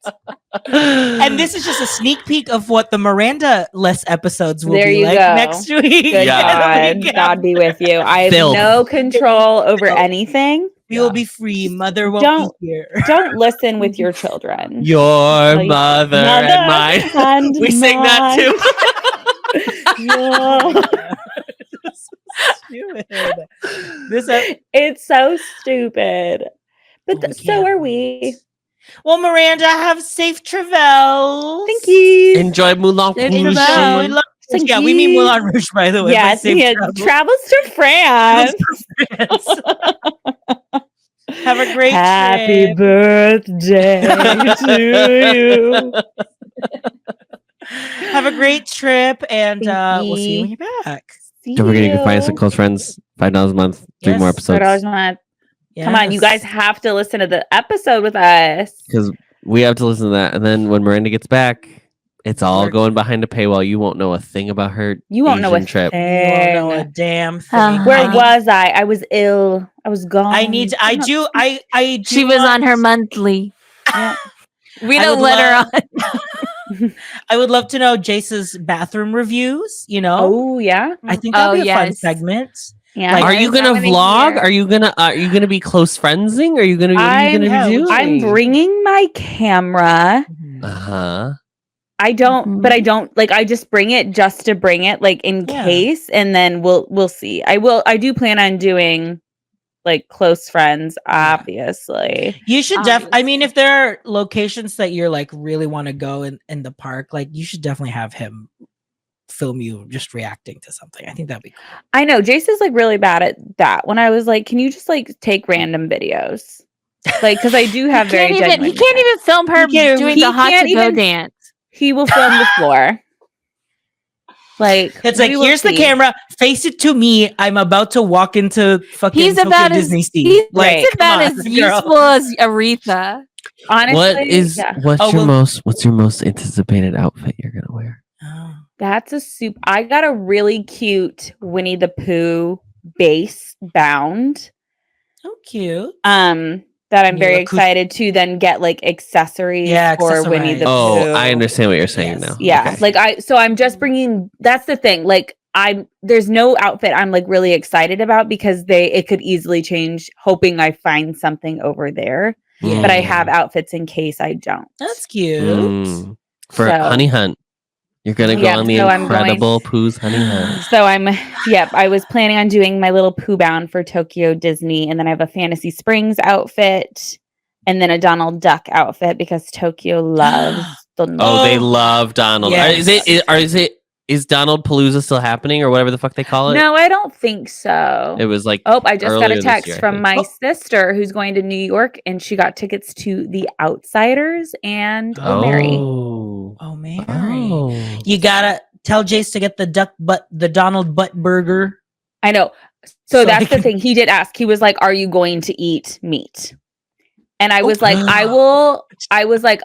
Speaker 1: And this is just a sneak peek of what the Miranda less episodes will
Speaker 3: There
Speaker 1: be
Speaker 3: you
Speaker 1: like
Speaker 3: go.
Speaker 1: next week.
Speaker 3: Good
Speaker 2: Yeah.
Speaker 3: God. God be with you. I have
Speaker 2: Filth.
Speaker 3: no control over
Speaker 1: Filth.
Speaker 3: anything.
Speaker 1: We will be free. Mother won't
Speaker 3: Don't-
Speaker 1: be here.
Speaker 3: Don't listen with your children.
Speaker 2: Your
Speaker 3: Like,
Speaker 2: mother and mine.
Speaker 3: and
Speaker 2: We sing that too.
Speaker 1: Oh
Speaker 3: Yeah.
Speaker 1: my God. Stupid.
Speaker 3: It's so stupid. But
Speaker 1: We
Speaker 3: so
Speaker 1: can't
Speaker 3: are
Speaker 1: wait.
Speaker 3: we.
Speaker 1: Well, Miranda, have safe travels.
Speaker 3: Thank you.
Speaker 2: Enjoy Moulin
Speaker 4: Safe
Speaker 2: Rouge.
Speaker 4: travels.
Speaker 1: Moulin-
Speaker 3: Thank
Speaker 1: yeah, we mean
Speaker 3: you.
Speaker 1: Moulin Rouge, by the way. by
Speaker 3: Yes,
Speaker 1: safe
Speaker 3: yeah,
Speaker 1: travels.
Speaker 3: travels to France.
Speaker 1: France. Have a great
Speaker 3: Happy
Speaker 1: trip.
Speaker 3: birthday to you.
Speaker 1: Have a great trip, and
Speaker 3: Thank
Speaker 1: we'll see you when
Speaker 3: you.
Speaker 1: you're back.
Speaker 3: See
Speaker 2: Don't forget you can find us
Speaker 3: you.
Speaker 2: at Close Friends. $5 a month. 3 more
Speaker 1: Yes,
Speaker 3: $4
Speaker 2: episodes.
Speaker 3: a month. Come on, you guys
Speaker 1: Yes.
Speaker 3: have to listen to the episode with us.
Speaker 2: Because we have to listen to that. And then when Miranda gets back, it's all
Speaker 1: We're-
Speaker 2: going behind a paywall. You won't know a thing about her
Speaker 3: You won't know
Speaker 2: Asian
Speaker 3: a
Speaker 2: trip.
Speaker 1: You won't know a
Speaker 3: thing.
Speaker 1: damn thing.
Speaker 3: Where
Speaker 1: I need-
Speaker 3: was I? I was ill. I was gone.
Speaker 1: I need to. I do. I do.
Speaker 4: She was
Speaker 1: want-
Speaker 4: on her monthly.
Speaker 3: Yeah.
Speaker 4: We
Speaker 1: I
Speaker 4: don't
Speaker 1: would
Speaker 4: let her
Speaker 1: love-
Speaker 4: on.
Speaker 1: I would love to know Jace's bathroom reviews. You know,
Speaker 3: Oh yeah,
Speaker 1: I think that'd
Speaker 4: Oh,
Speaker 1: be a fun
Speaker 4: yes.
Speaker 1: segment.
Speaker 3: yeah.
Speaker 1: Like,
Speaker 2: Are you
Speaker 4: Yes,
Speaker 2: gonna
Speaker 4: I'm gonna
Speaker 2: vlog?
Speaker 4: hear.
Speaker 2: Are you gonna be close friendsing? Are you gonna? What are you
Speaker 3: I'm-
Speaker 2: gonna be doing?
Speaker 3: I'm bringing my camera.
Speaker 2: Uh huh.
Speaker 3: I don't,
Speaker 4: Mhm.
Speaker 3: but I don't like. I just bring it just to bring it, like in
Speaker 1: Yeah.
Speaker 3: case, and then we'll see. I do plan on doing like close friends, obviously.
Speaker 1: You should I mean,
Speaker 4: Obviously.
Speaker 1: if there are locations that you're like really want to go in the park, like you should definitely have him film you just reacting to something. I think that'd be cool.
Speaker 3: I know Jace is like really bad at that. When I was like, can you just like take random videos? Like, because I do have very
Speaker 4: He
Speaker 3: genuine.
Speaker 4: can't even film her
Speaker 1: can't-
Speaker 4: doing
Speaker 3: he
Speaker 4: the hot
Speaker 3: can't
Speaker 4: to go
Speaker 3: even-
Speaker 4: dance.
Speaker 3: He will film the floor. Like
Speaker 1: It's like,
Speaker 3: we will
Speaker 1: here's the
Speaker 3: see.
Speaker 1: camera, face it to me. I'm about to walk into fucking
Speaker 4: He's
Speaker 1: Tokyo
Speaker 4: about as
Speaker 1: Disney Sea.
Speaker 4: he's
Speaker 3: Right.
Speaker 1: Come
Speaker 4: about
Speaker 1: on,
Speaker 4: as
Speaker 1: girl.
Speaker 4: useful as Aretha.
Speaker 3: Honestly, yeah.
Speaker 2: What's your
Speaker 1: well-
Speaker 2: most anticipated outfit you're gonna wear?
Speaker 1: Oh.
Speaker 3: That's a soup. I got a really cute Winnie the Pooh base bound.
Speaker 1: So cute.
Speaker 3: That I'm
Speaker 1: You
Speaker 3: very
Speaker 1: look coo-
Speaker 3: excited to then get like accessories
Speaker 1: Yeah,
Speaker 3: for Winnie the
Speaker 2: Oh,
Speaker 3: Pooh.
Speaker 2: I understand what you're saying
Speaker 1: Yes.
Speaker 2: now.
Speaker 3: Yeah,
Speaker 2: Okay.
Speaker 3: so I'm just bringing. That's the thing. Like there's no outfit I'm like really excited about because it could easily change. Hoping I find something over there,
Speaker 1: Yeah.
Speaker 3: but I have outfits in case I don't.
Speaker 1: That's cute.
Speaker 2: Mm. For
Speaker 3: So-
Speaker 2: Honey Hunt. You're gonna go
Speaker 3: Yeah,
Speaker 2: on the
Speaker 3: so I'm
Speaker 2: incredible Pooh's Honey Hunt.
Speaker 3: So I was planning on doing my little Pooh bound for Tokyo Disney, and then I have a Fantasy Springs outfit, and then a Donald Duck outfit because Tokyo loves Donald.
Speaker 2: Oh, they
Speaker 1: Oh,
Speaker 2: love Donald.
Speaker 1: yes.
Speaker 2: Is Donald Palooza still happening or whatever the fuck they call it?
Speaker 3: No, I don't think so.
Speaker 2: It was like
Speaker 3: Oh, I just got
Speaker 2: earlier
Speaker 3: a
Speaker 2: this
Speaker 3: text
Speaker 2: year, I
Speaker 3: from
Speaker 2: think.
Speaker 3: my
Speaker 1: Oh.
Speaker 3: sister who's going to New York, and she got tickets to The Outsiders and Oh Mary.
Speaker 1: Oh, Mary.
Speaker 2: Oh.
Speaker 1: You gotta tell Jace to get the Donald Butt Burger.
Speaker 3: I know.
Speaker 1: So
Speaker 3: So that's
Speaker 1: I
Speaker 3: the
Speaker 1: can-
Speaker 3: thing. He did ask. He was like, "Are you going to eat meat?" And I was
Speaker 1: Oh.
Speaker 3: like, "I will." I was like,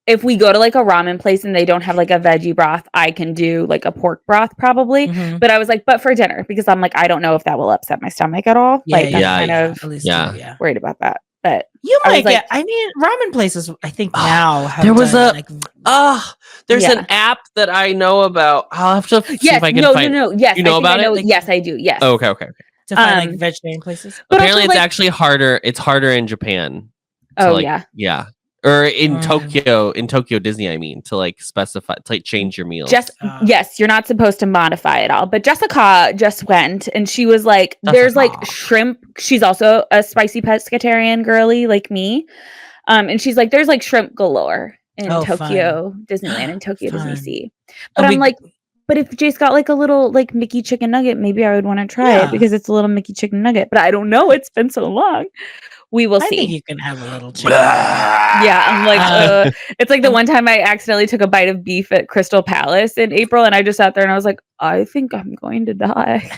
Speaker 3: if we go to like a ramen place and they don't have like a veggie broth, I can do like a pork broth probably.
Speaker 1: Mhm.
Speaker 3: But I was like, but for dinner, because I'm like, I don't know if that will upset my stomach at all.
Speaker 1: Yeah,
Speaker 3: Like, I'm
Speaker 2: yeah,
Speaker 3: kind of
Speaker 1: At least,
Speaker 2: Yeah.
Speaker 1: yeah.
Speaker 3: worried about that. But
Speaker 1: You
Speaker 3: I was
Speaker 1: might
Speaker 3: like-
Speaker 1: get. I mean, ramen places. I think
Speaker 2: Oh,
Speaker 1: now have
Speaker 2: there was
Speaker 1: done,
Speaker 2: a-
Speaker 1: like,
Speaker 2: There's
Speaker 3: Yeah.
Speaker 2: an app that I know about. I'll have to see
Speaker 3: yes,
Speaker 2: if I can
Speaker 3: no,
Speaker 2: find.
Speaker 3: no, no. Yes,
Speaker 2: You know
Speaker 3: I think
Speaker 2: about
Speaker 3: I
Speaker 2: it?
Speaker 3: know.
Speaker 1: Like-
Speaker 3: Yes, I do. Yes.
Speaker 2: Oh, okay.
Speaker 1: to find like
Speaker 3: Um,
Speaker 1: vegetarian places.
Speaker 3: But
Speaker 2: Apparently,
Speaker 3: also,
Speaker 2: it's
Speaker 3: like-
Speaker 2: actually harder. It's harder in Japan. to,
Speaker 3: Oh
Speaker 2: like,
Speaker 3: yeah.
Speaker 2: yeah. Or in
Speaker 1: Mm.
Speaker 2: Tokyo Disney, I mean, to like specify, to like change your meals.
Speaker 3: Yes, you're not supposed to modify it all. But Jessica just went and she was like, there's like
Speaker 2: Jessica.
Speaker 3: shrimp. She's also a spicy pescatarian girly like me. And she's like, there's like shrimp galore in
Speaker 1: Oh,
Speaker 3: Tokyo Disneyland and Tokyo Disney
Speaker 1: Fun.
Speaker 3: Sea.
Speaker 1: Oh,
Speaker 3: But I'm
Speaker 1: we-
Speaker 3: like, but if Jace got like a little like Mickey chicken nugget, maybe I would want to try
Speaker 1: Yeah.
Speaker 3: it because it's a little Mickey chicken nugget. But I don't know. It's been so long. We will
Speaker 1: I
Speaker 3: see.
Speaker 1: think you can have a little chicken.
Speaker 3: Yeah, I'm like, it's like the one time I accidentally took a bite of beef at Crystal Palace in April, and I just sat there and I was like, I think I'm going to die.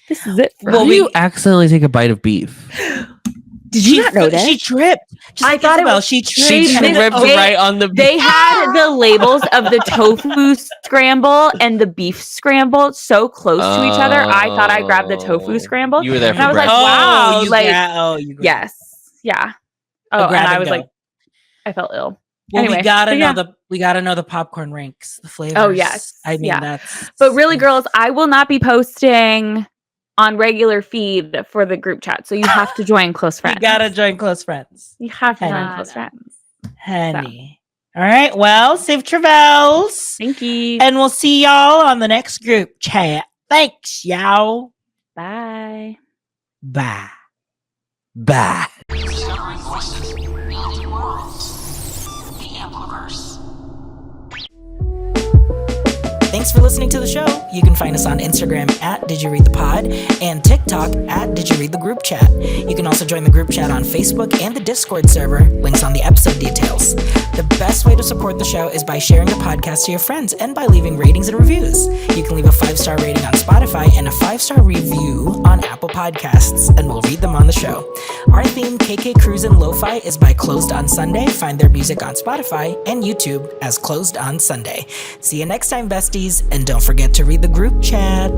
Speaker 3: This is it. For
Speaker 2: Well,
Speaker 3: me.
Speaker 2: you accidentally take a bite of beef.
Speaker 3: Did you not know that?
Speaker 1: She tripped. Just
Speaker 3: I
Speaker 1: like
Speaker 3: thought it
Speaker 1: Isabel,
Speaker 3: was-
Speaker 1: she tripped.
Speaker 2: She
Speaker 3: They-
Speaker 2: tripped
Speaker 3: they-
Speaker 2: right on the.
Speaker 3: They had the labels of the tofu scramble and the beef scramble so close to each other. I thought I grabbed the tofu
Speaker 2: Oh.
Speaker 3: scramble.
Speaker 2: You were there
Speaker 3: And
Speaker 2: for
Speaker 3: I was like,
Speaker 2: breakfast.
Speaker 3: wow,
Speaker 1: you
Speaker 3: like,
Speaker 1: gra- you grabbed-
Speaker 3: yes, yeah.
Speaker 1: A
Speaker 3: Oh,
Speaker 1: grab
Speaker 3: and I
Speaker 1: and
Speaker 3: was
Speaker 1: go.
Speaker 3: like, I felt ill.
Speaker 1: Well,
Speaker 3: Anyway,
Speaker 1: we gotta
Speaker 3: but
Speaker 1: know
Speaker 3: yeah.
Speaker 1: we gotta know the popcorn ranks, the flavors.
Speaker 3: Oh, yes.
Speaker 1: I mean
Speaker 3: Yeah.
Speaker 1: that's.
Speaker 3: But really, girls, I will not be posting on regular feed for the group chat. So you have to join close friends.
Speaker 1: You gotta join close friends,
Speaker 3: You have to join
Speaker 1: Henny.
Speaker 3: close friends.
Speaker 1: honey. All right. Well, safe travels,
Speaker 3: Thank you.
Speaker 1: and we'll see y'all on the next group chat. Thanks, y'all.
Speaker 3: Bye.
Speaker 1: Bye. Bye.
Speaker 6: Discovering voices, building worlds. The Ampliverse.
Speaker 1: Thanks for listening to the show. You can find us on Instagram at Did You Read the Pod and TikTok at Did You Read the Group Chat. You can also join the group chat on Facebook and the Discord server. Links on the episode details. The best way to support the show is by sharing the podcast to your friends and by leaving ratings and reviews. You can leave a 5-star rating on Spotify and a 5-star review on Apple Podcasts, and we'll read them on the show. Our theme, KK Cruisin' Lo-Fi, is by Closed on Sunday. Find their music on Spotify and YouTube as Closed on Sunday. See you next time, besties, and don't forget to read the group chat.